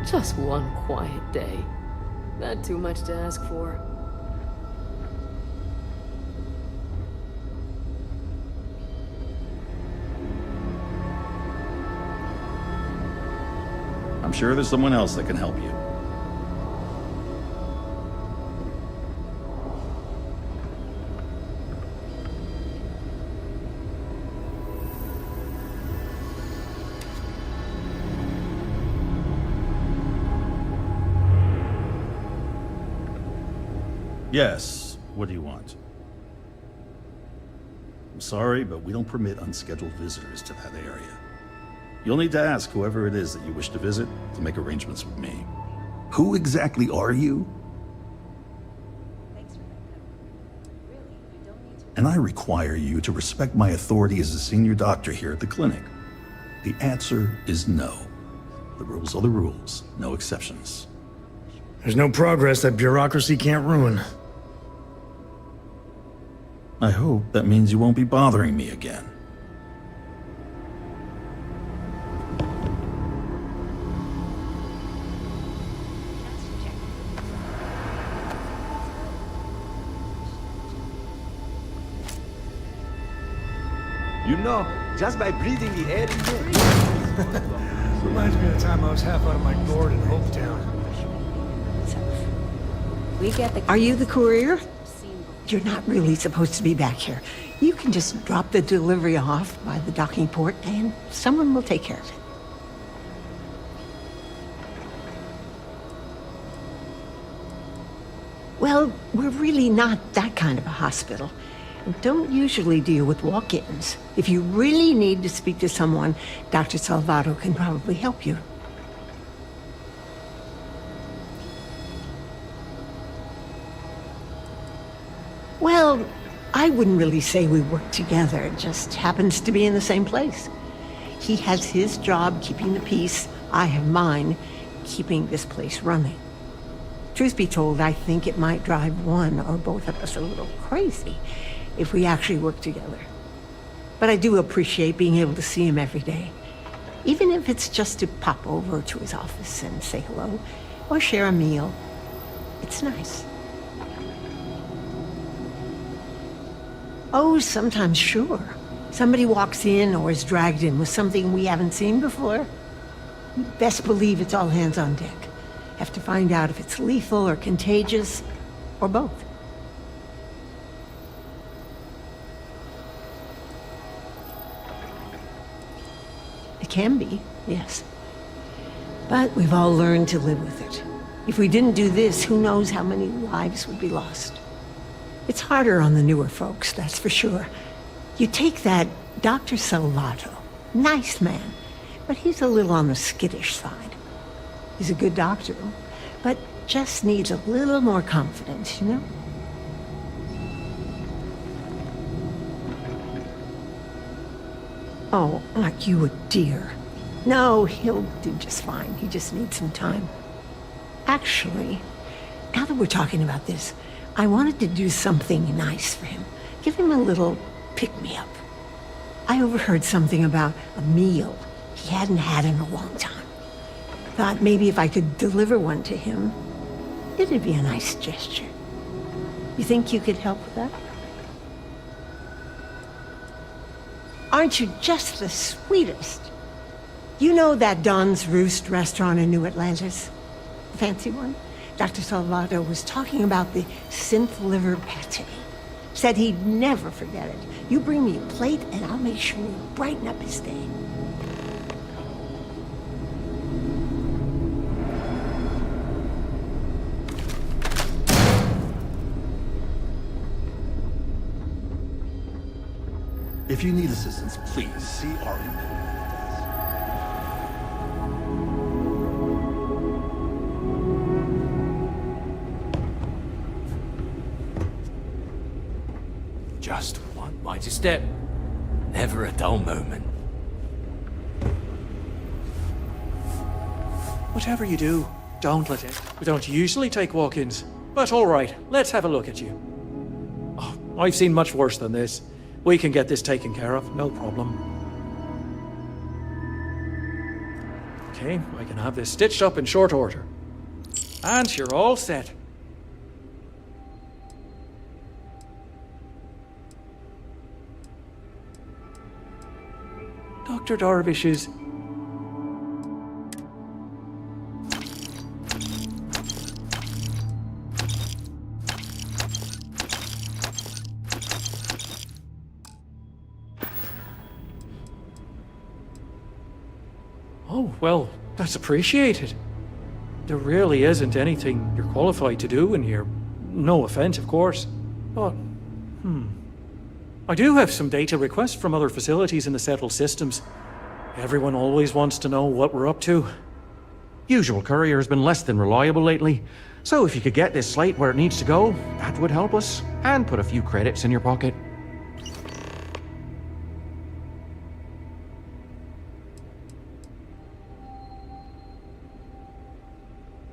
Speaker 15: Just one quiet day. Not too much to ask for.
Speaker 9: I'm sure there's someone else that can help you. Yes, what do you want? I'm sorry, but we don't permit unscheduled visitors to that area. You'll need to ask whoever it is that you wish to visit to make arrangements with me. Who exactly are you? And I require you to respect my authority as a senior doctor here at the clinic. The answer is no. The rules are the rules, no exceptions.
Speaker 12: There's no progress that bureaucracy can't ruin.
Speaker 9: I hope that means you won't be bothering me again.
Speaker 20: You know, just by breathing the air in here.
Speaker 12: Reminds me of the time I was half out of my gourd in Hopetown.
Speaker 1: Are you the courier? you're not really supposed to be back here. You can just drop the delivery off by the docking port and someone will take care of it. Well, we're really not that kind of a hospital. We don't usually deal with walk-ins. If you really need to speak to someone, Dr. Salvato can probably help you. Well, I wouldn't really say we work together. It just happens to be in the same place. He has his job keeping the peace. I have mine keeping this place running. Truth be told, I think it might drive one or both of us a little crazy if we actually work together. But I do appreciate being able to see him every day, even if it's just to pop over to his office and say hello or share a meal. It's nice. Oh, sometimes, sure. Somebody walks in or is dragged in with something we haven't seen before. You best believe it's all hands on deck. Have to find out if it's lethal or contagious, or both. It can be, yes. But we've all learned to live with it. If we didn't do this, who knows how many lives would be lost. It's harder on the newer folks, that's for sure. You take that Dr. Salvato, nice man, but he's a little on the skittish side. He's a good doctor, but just needs a little more confidence, you know? Oh, aren't you a dear? No, he'll do just fine. He just needs some time. Actually, now that we're talking about this, I wanted to do something nice for him. Give him a little pick-me-up. I overheard something about a meal he hadn't had in a long time. Thought maybe if I could deliver one to him, it'd be a nice gesture. You think you could help with that? Aren't you just the sweetest? You know that Don's Roost restaurant in New Atlantis? The fancy one? Dr. Salvato was talking about the synth liver pate. Said he'd never forget it. You bring me a plate and I'll make sure you brighten up his day.
Speaker 9: If you need assistance, please see our email.
Speaker 7: Just one mighty step. Never a dull moment.
Speaker 2: Whatever you do, don't let it. We don't usually take walk-ins. But all right, let's have a look at you. Oh, I've seen much worse than this. We can get this taken care of, no problem. Okay, I can have this stitched up in short order. And you're all set. Dr. Darvish is... Oh, well, that's appreciated. There really isn't anything you're qualified to do in here. No offense, of course. But, I do have some data requests from other facilities in the settled systems. Everyone always wants to know what we're up to.
Speaker 6: Usual courier has been less than reliable lately, so if you could get this slate where it needs to go, that would help us, and put a few credits in your pocket.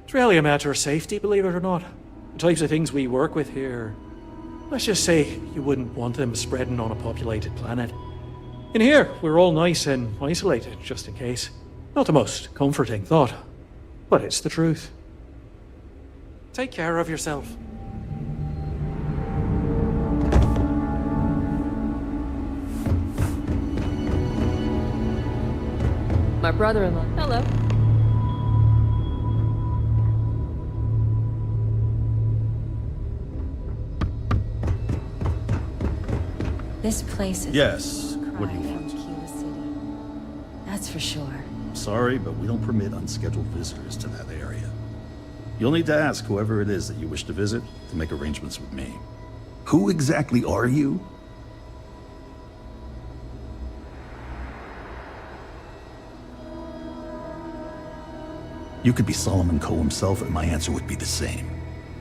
Speaker 2: It's really a matter of safety, believe it or not. The types of things we work with here. Let's just say you wouldn't want them spreading on a populated planet. In here, we're all nice and isolated, just in case. Not the most comforting thought, but it's the truth. Take care of yourself.
Speaker 13: My brother-in-law. Hello. This place is
Speaker 9: Yes. What do you want?
Speaker 13: Kila City. That's for sure.
Speaker 9: Sorry, but we don't permit unscheduled visitors to that area. You'll need to ask whoever it is that you wish to visit to make arrangements with me. Who exactly are you? You could be Solomon Coe himself, and my answer would be the same.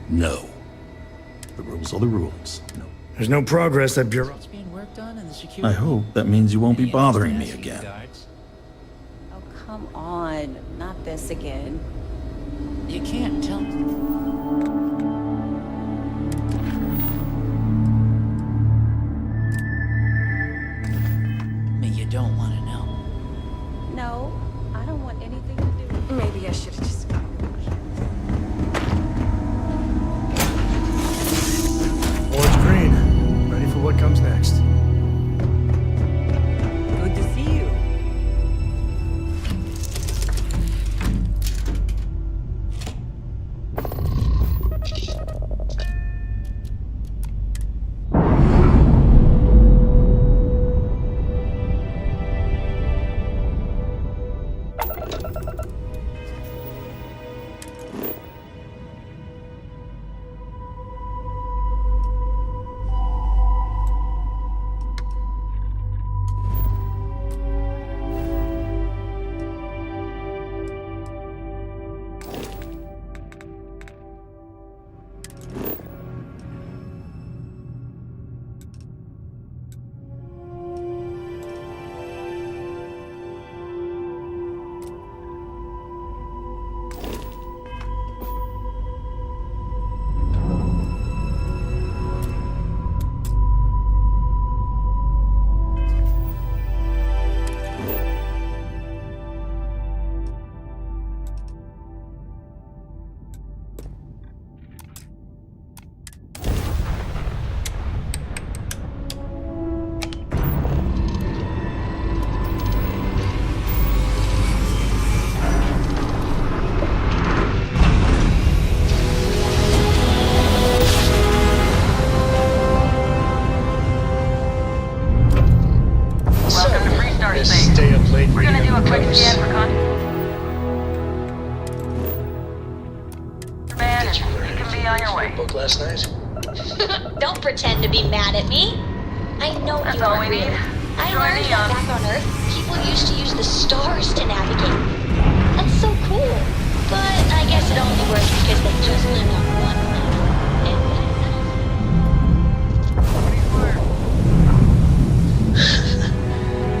Speaker 9: No. The rules are the rules. No.
Speaker 12: There's no progress at Bureau.
Speaker 8: Being worked on in the
Speaker 9: I
Speaker 8: security.
Speaker 9: hope that means you won't be bothering me again.
Speaker 4: Oh, come on. Not this again.
Speaker 8: You can't tell. Me, you don't want to know.
Speaker 4: No, I don't want anything to do with it.
Speaker 15: Maybe I should have just gone.
Speaker 12: Orange green. Ready for what comes next.
Speaker 8: Good to see you.
Speaker 12: Stay up late.
Speaker 19: We're gonna do a quick scan for contraband, and you can be on your way.
Speaker 12: Book last night?
Speaker 11: Don't pretend to be mad at me. I know
Speaker 19: That's
Speaker 11: you
Speaker 19: all
Speaker 11: aren't
Speaker 19: we
Speaker 11: real.
Speaker 19: need.
Speaker 11: I
Speaker 19: Enjoy
Speaker 11: learned
Speaker 19: the
Speaker 11: that
Speaker 19: young.
Speaker 11: back on Earth, people used to use the stars to navigate. That's so cool. But I guess it only works because they just lived on one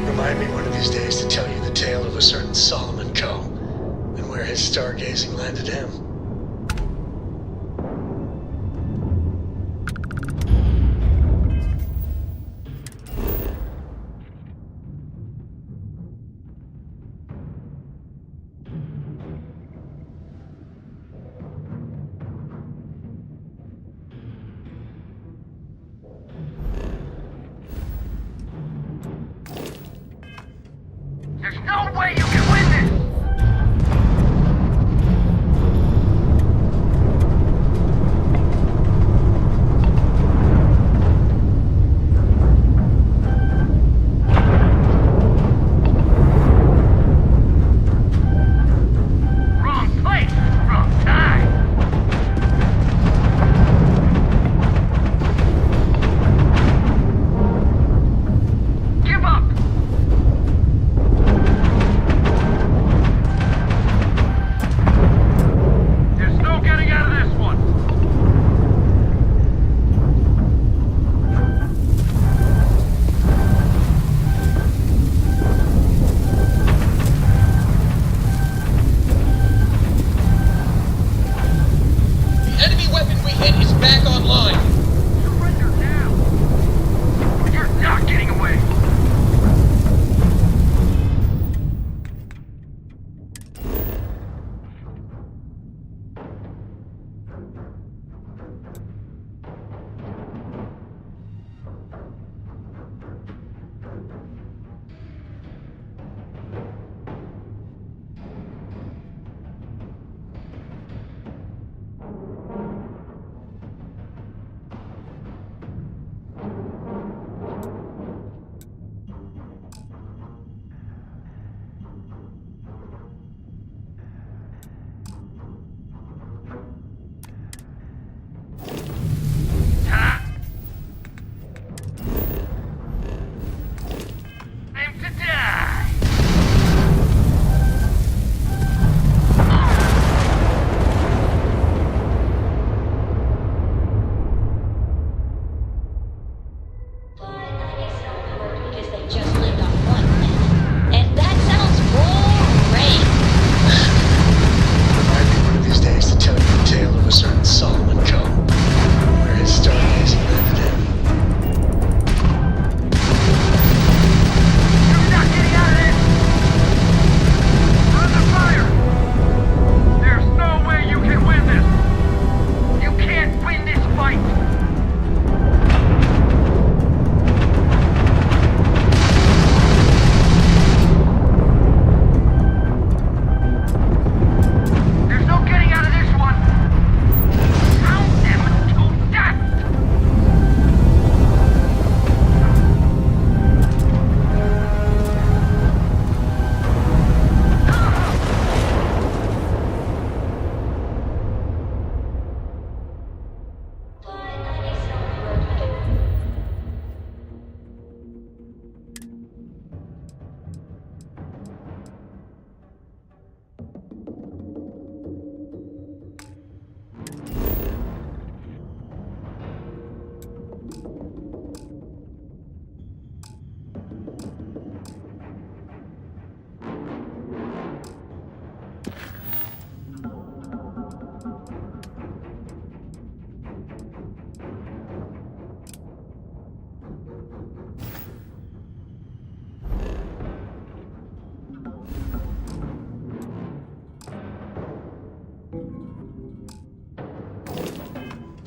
Speaker 12: Remind me one of these days to tell you the tale of a certain Solomon Coe and where his stargazing landed him.
Speaker 19: There's no way you can win this! Wrong place, wrong time! Give up!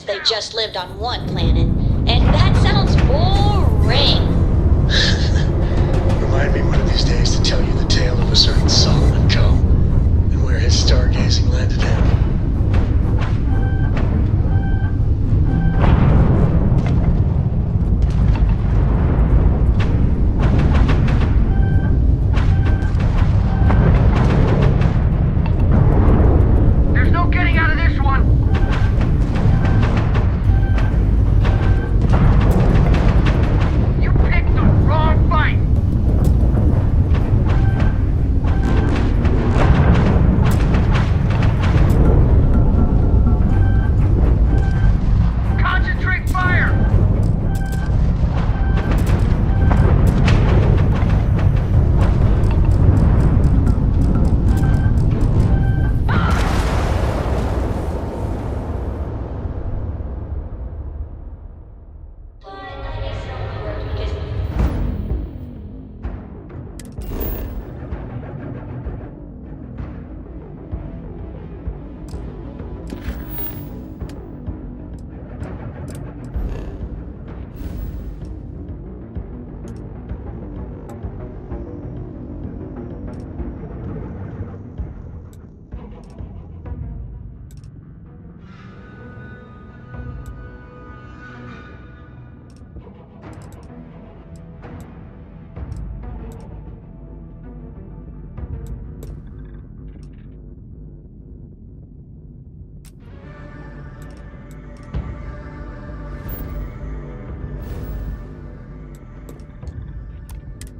Speaker 11: They just lived on one planet, and that sounds boring.
Speaker 12: Remind me one of these days to tell you the tale of a certain Solomon Coe, and where his stargazing landed him.
Speaker 19: There's no getting out of this one! You picked the wrong fight! Concentrate fire!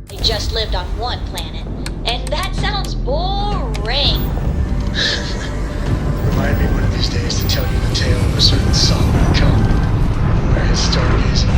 Speaker 11: They just lived on one planet, and that sounds boring.
Speaker 12: Remind me one of these days to tell you the tale of a certain Solomon Coe, and where his stargazing.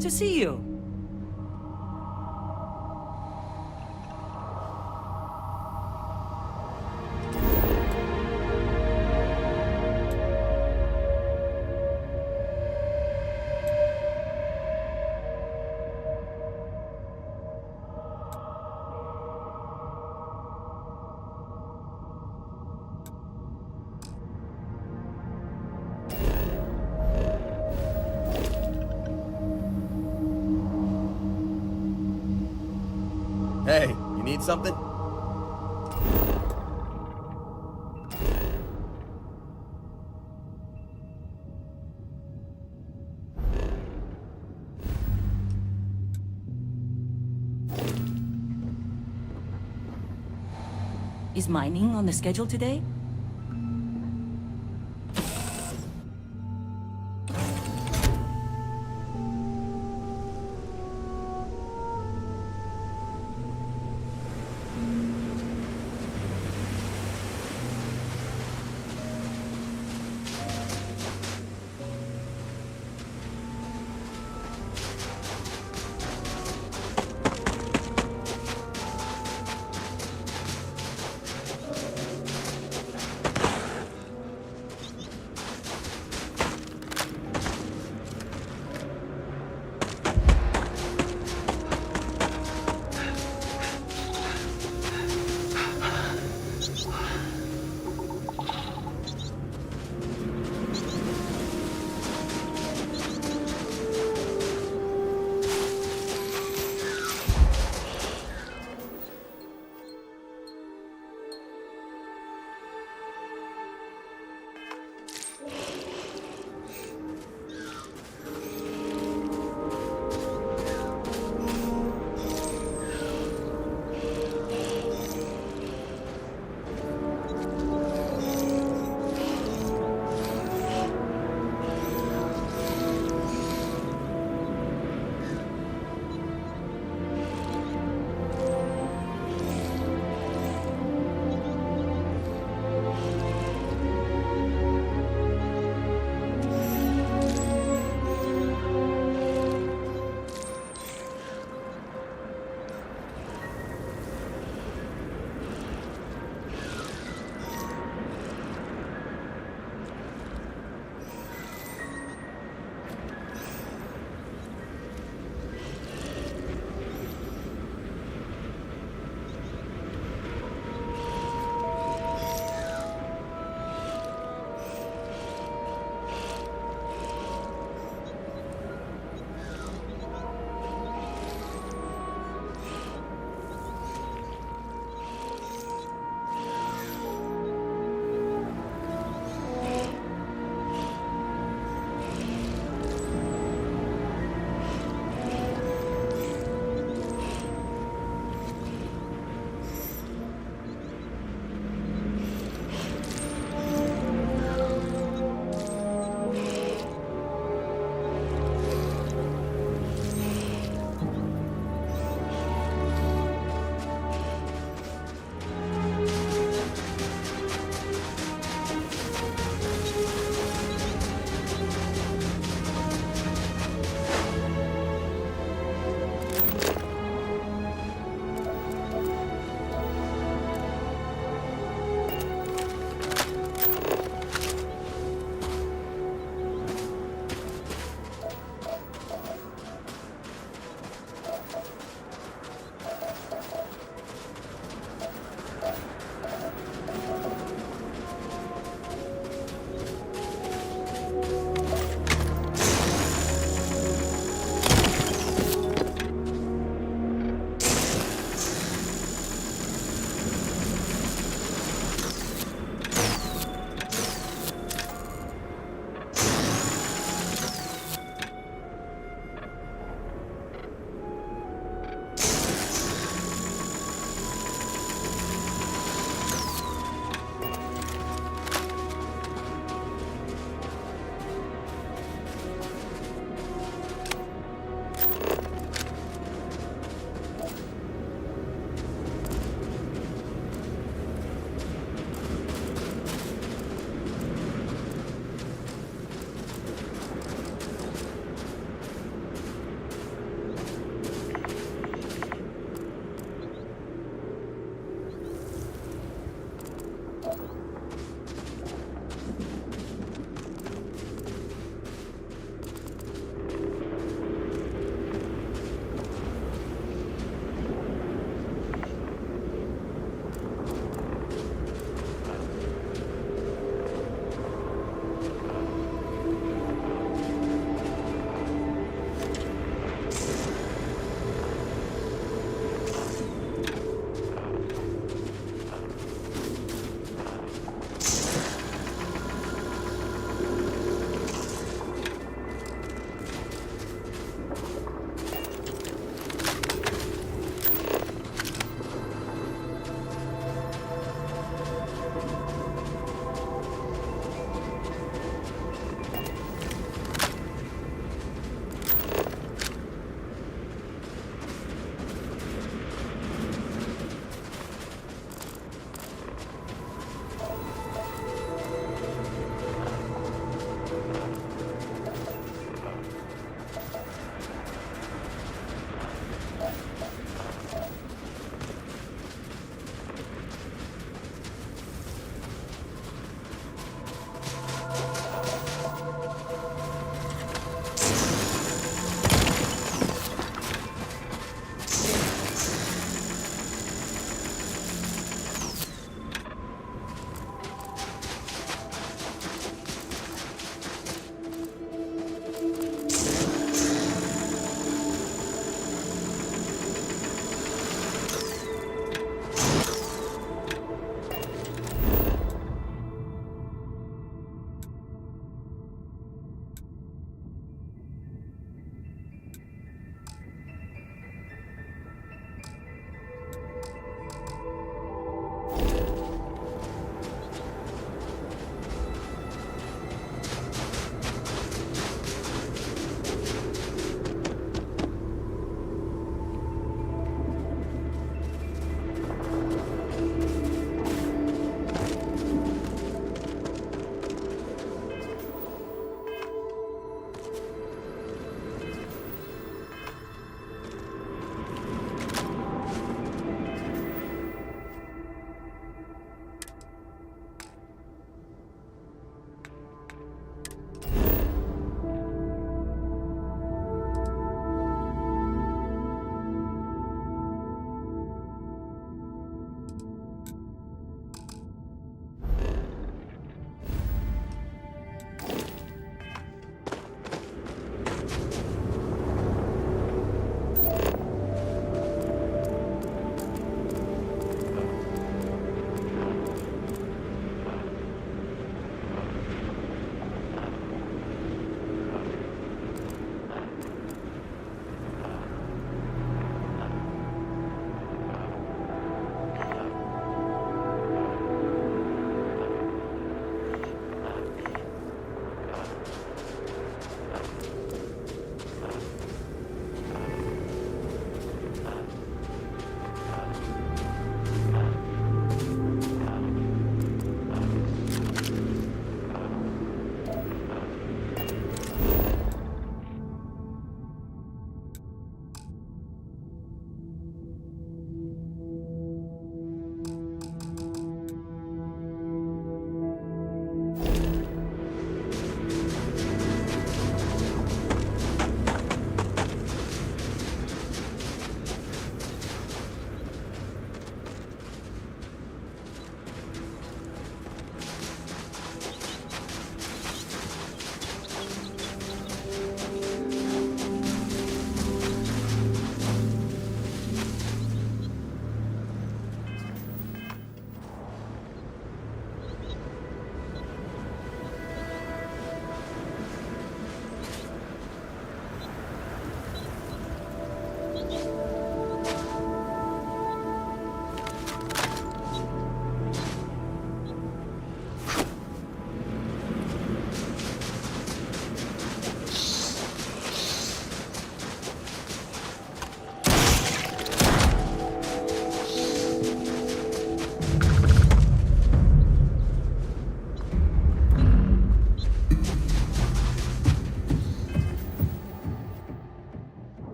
Speaker 8: to see you.
Speaker 20: Hey, you need something?
Speaker 8: Is mining on the schedule today?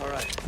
Speaker 12: All right.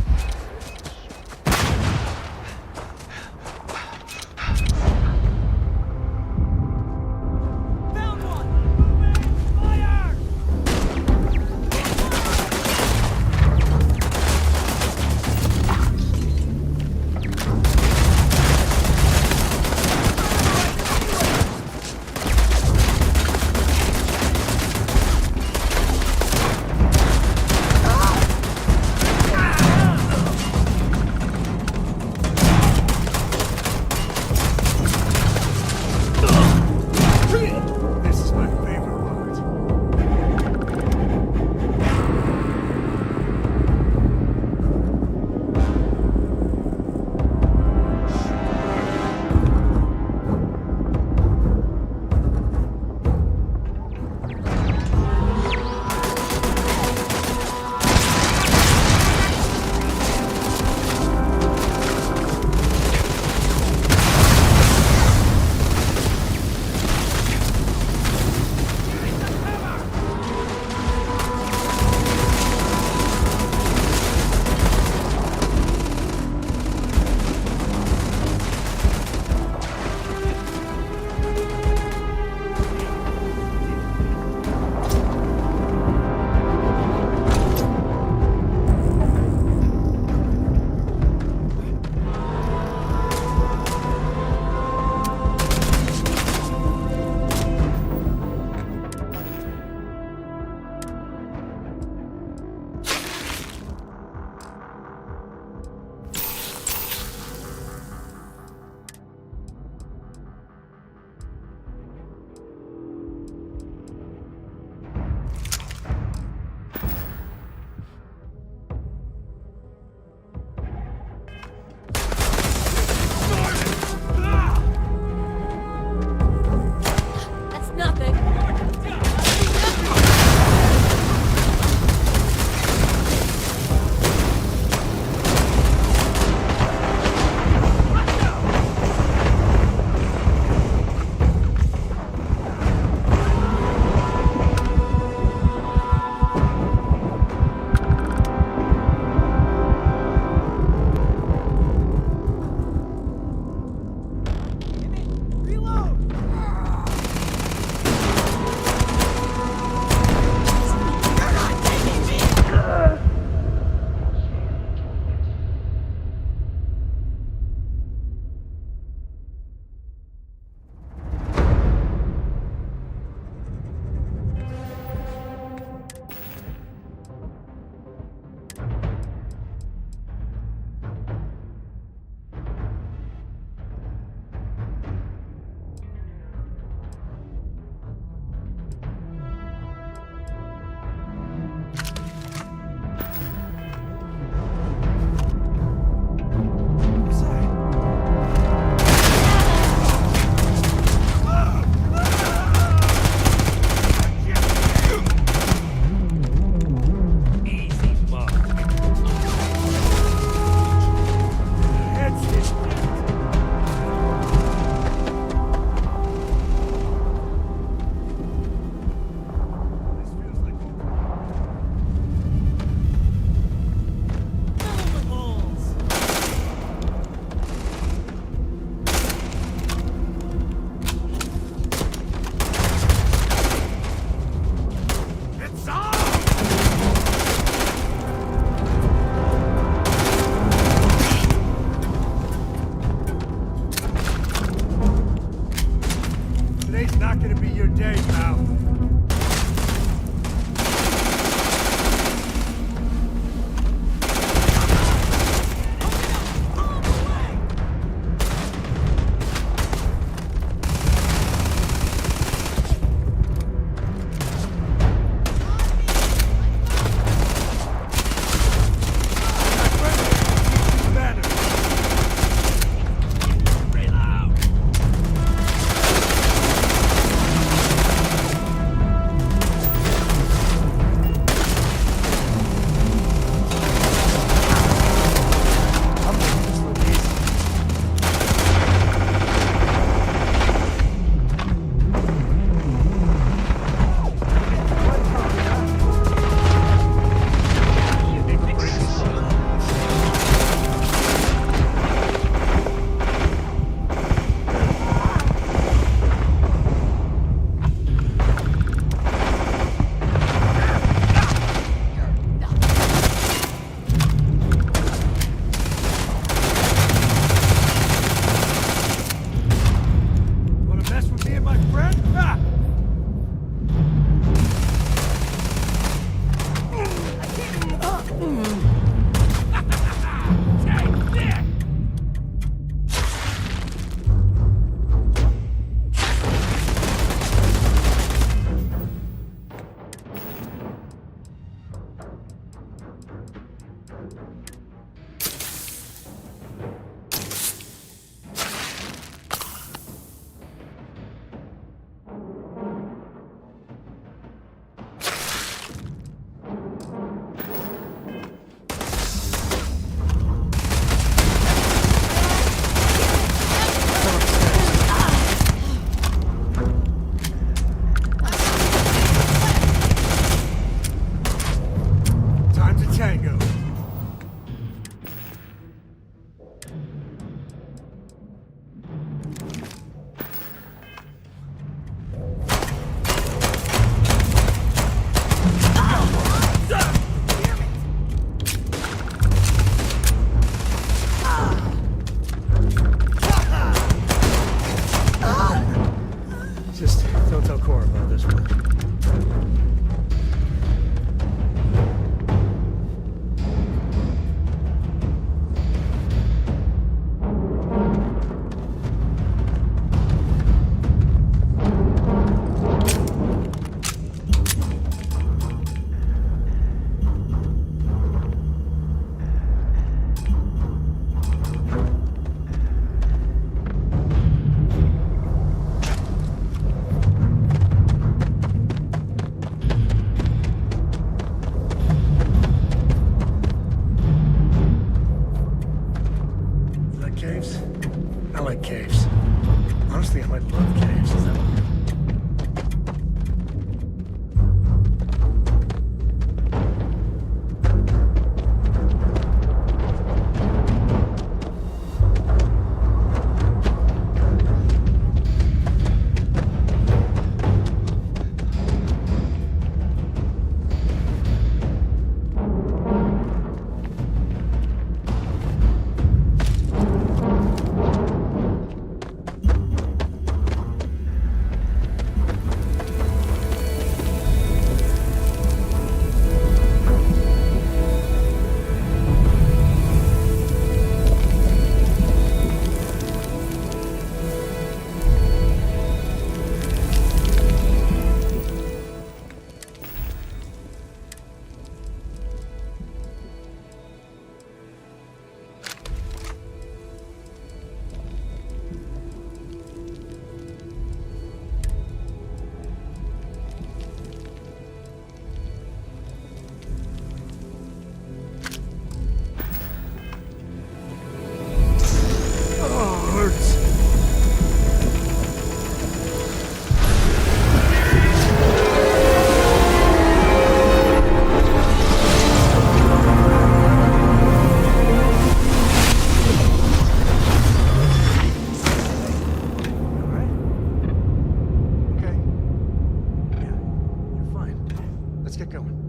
Speaker 5: let's get going.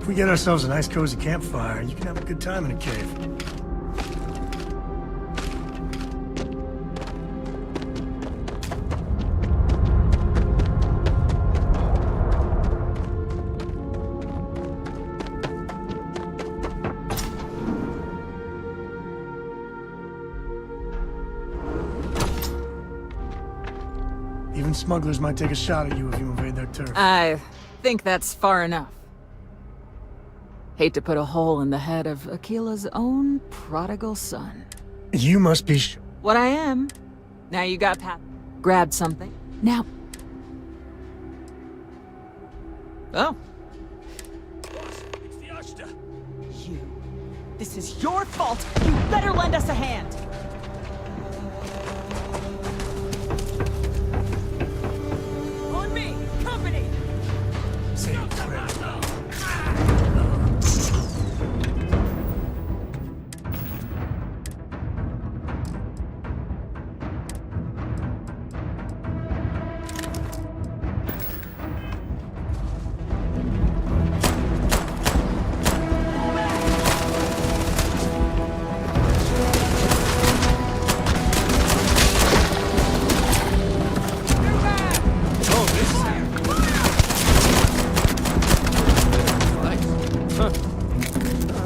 Speaker 5: If we get ourselves a nice cozy campfire, you can have a good time in a cave. Even smugglers might take a shot at you if you invade their turf.
Speaker 3: I think that's far enough. Hate to put a hole in the head of Akila's own prodigal son.
Speaker 5: You must be
Speaker 3: What I am. Now you got Pat. Grabbed something. Now. Oh.
Speaker 14: You. This is your fault. You better lend us a hand. On me, company.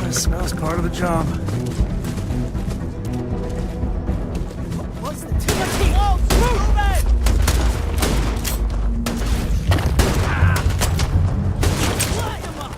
Speaker 5: Smells part of the job.
Speaker 14: What's the Timothy? Oh, move it! Light him up!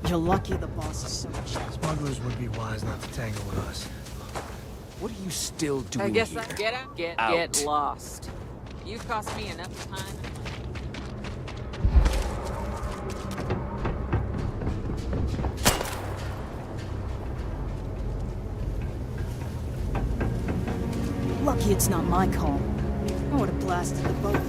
Speaker 14: You're lucky the boss is so cheap.
Speaker 5: Smugglers would be wise not to tangle with us.
Speaker 20: What are you still doing
Speaker 3: I guess
Speaker 20: here?
Speaker 3: Get lost. You've cost me enough time.
Speaker 14: Lucky it's not my call. I would have blasted the boat.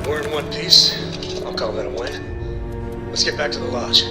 Speaker 5: We're in one piece. I'll call that a win. Let's get back to the lodge.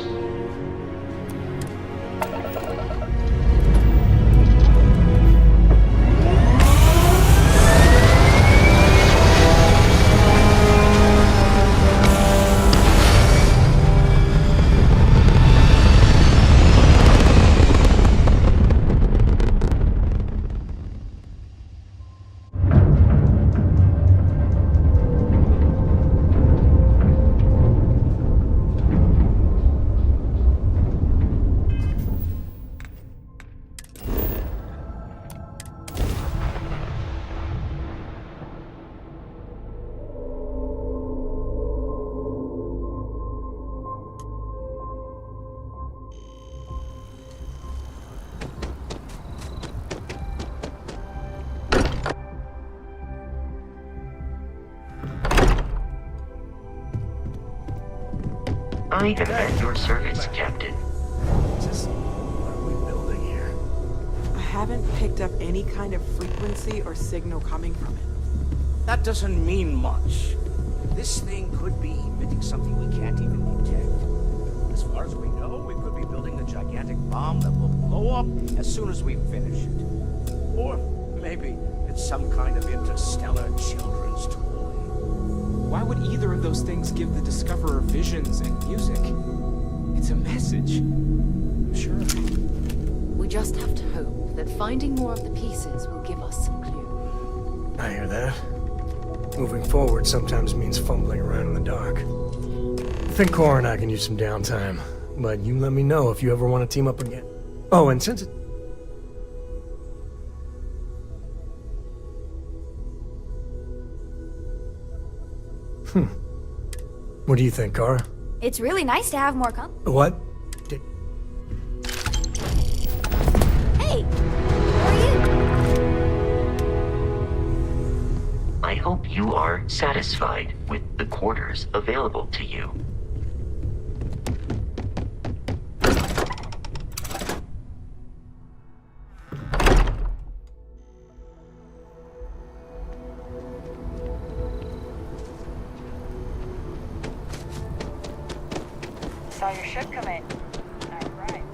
Speaker 10: I am at your service, Captain.
Speaker 12: Just what are we building here?
Speaker 14: I haven't picked up any kind of frequency or signal coming from it.
Speaker 21: That doesn't mean much. This thing could be emitting something we can't even detect. As far as we know, we could be building a gigantic bomb that will blow up as soon as we finish it. Or maybe it's some kind of interstellar children's toy.
Speaker 22: Why would either of those things give the Discoverer visions and music? It's a message. I'm sure of it.
Speaker 15: We just have to hope that finding more of the pieces will give us some clue.
Speaker 12: I hear that. Moving forward sometimes means fumbling around in the dark. I think Cora and I can use some downtime, but you let me know if you ever want to team up again. Oh, and since it... What do you think, Cora?
Speaker 23: It's really nice to have more company.
Speaker 12: What?
Speaker 23: Hey! Who are you?
Speaker 10: I hope you are satisfied with the quarters available to you.
Speaker 24: Saw your ship come in. Nice ride.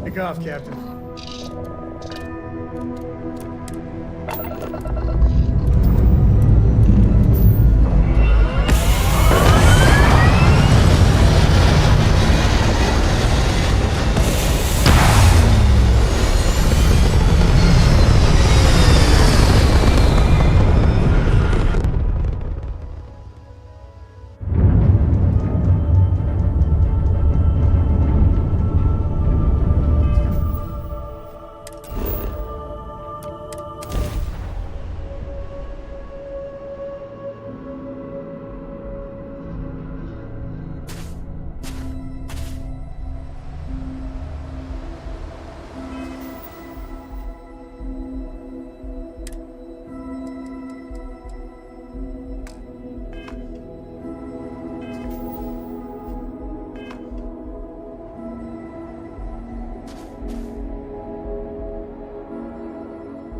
Speaker 12: Take off, Captain.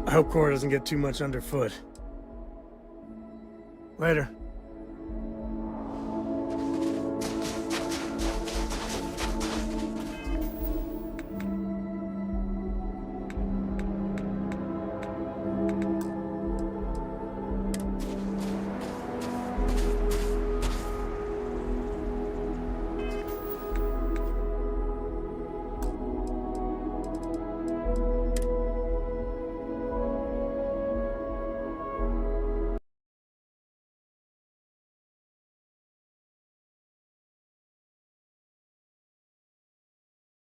Speaker 12: I hope Cora doesn't get too much underfoot. Later.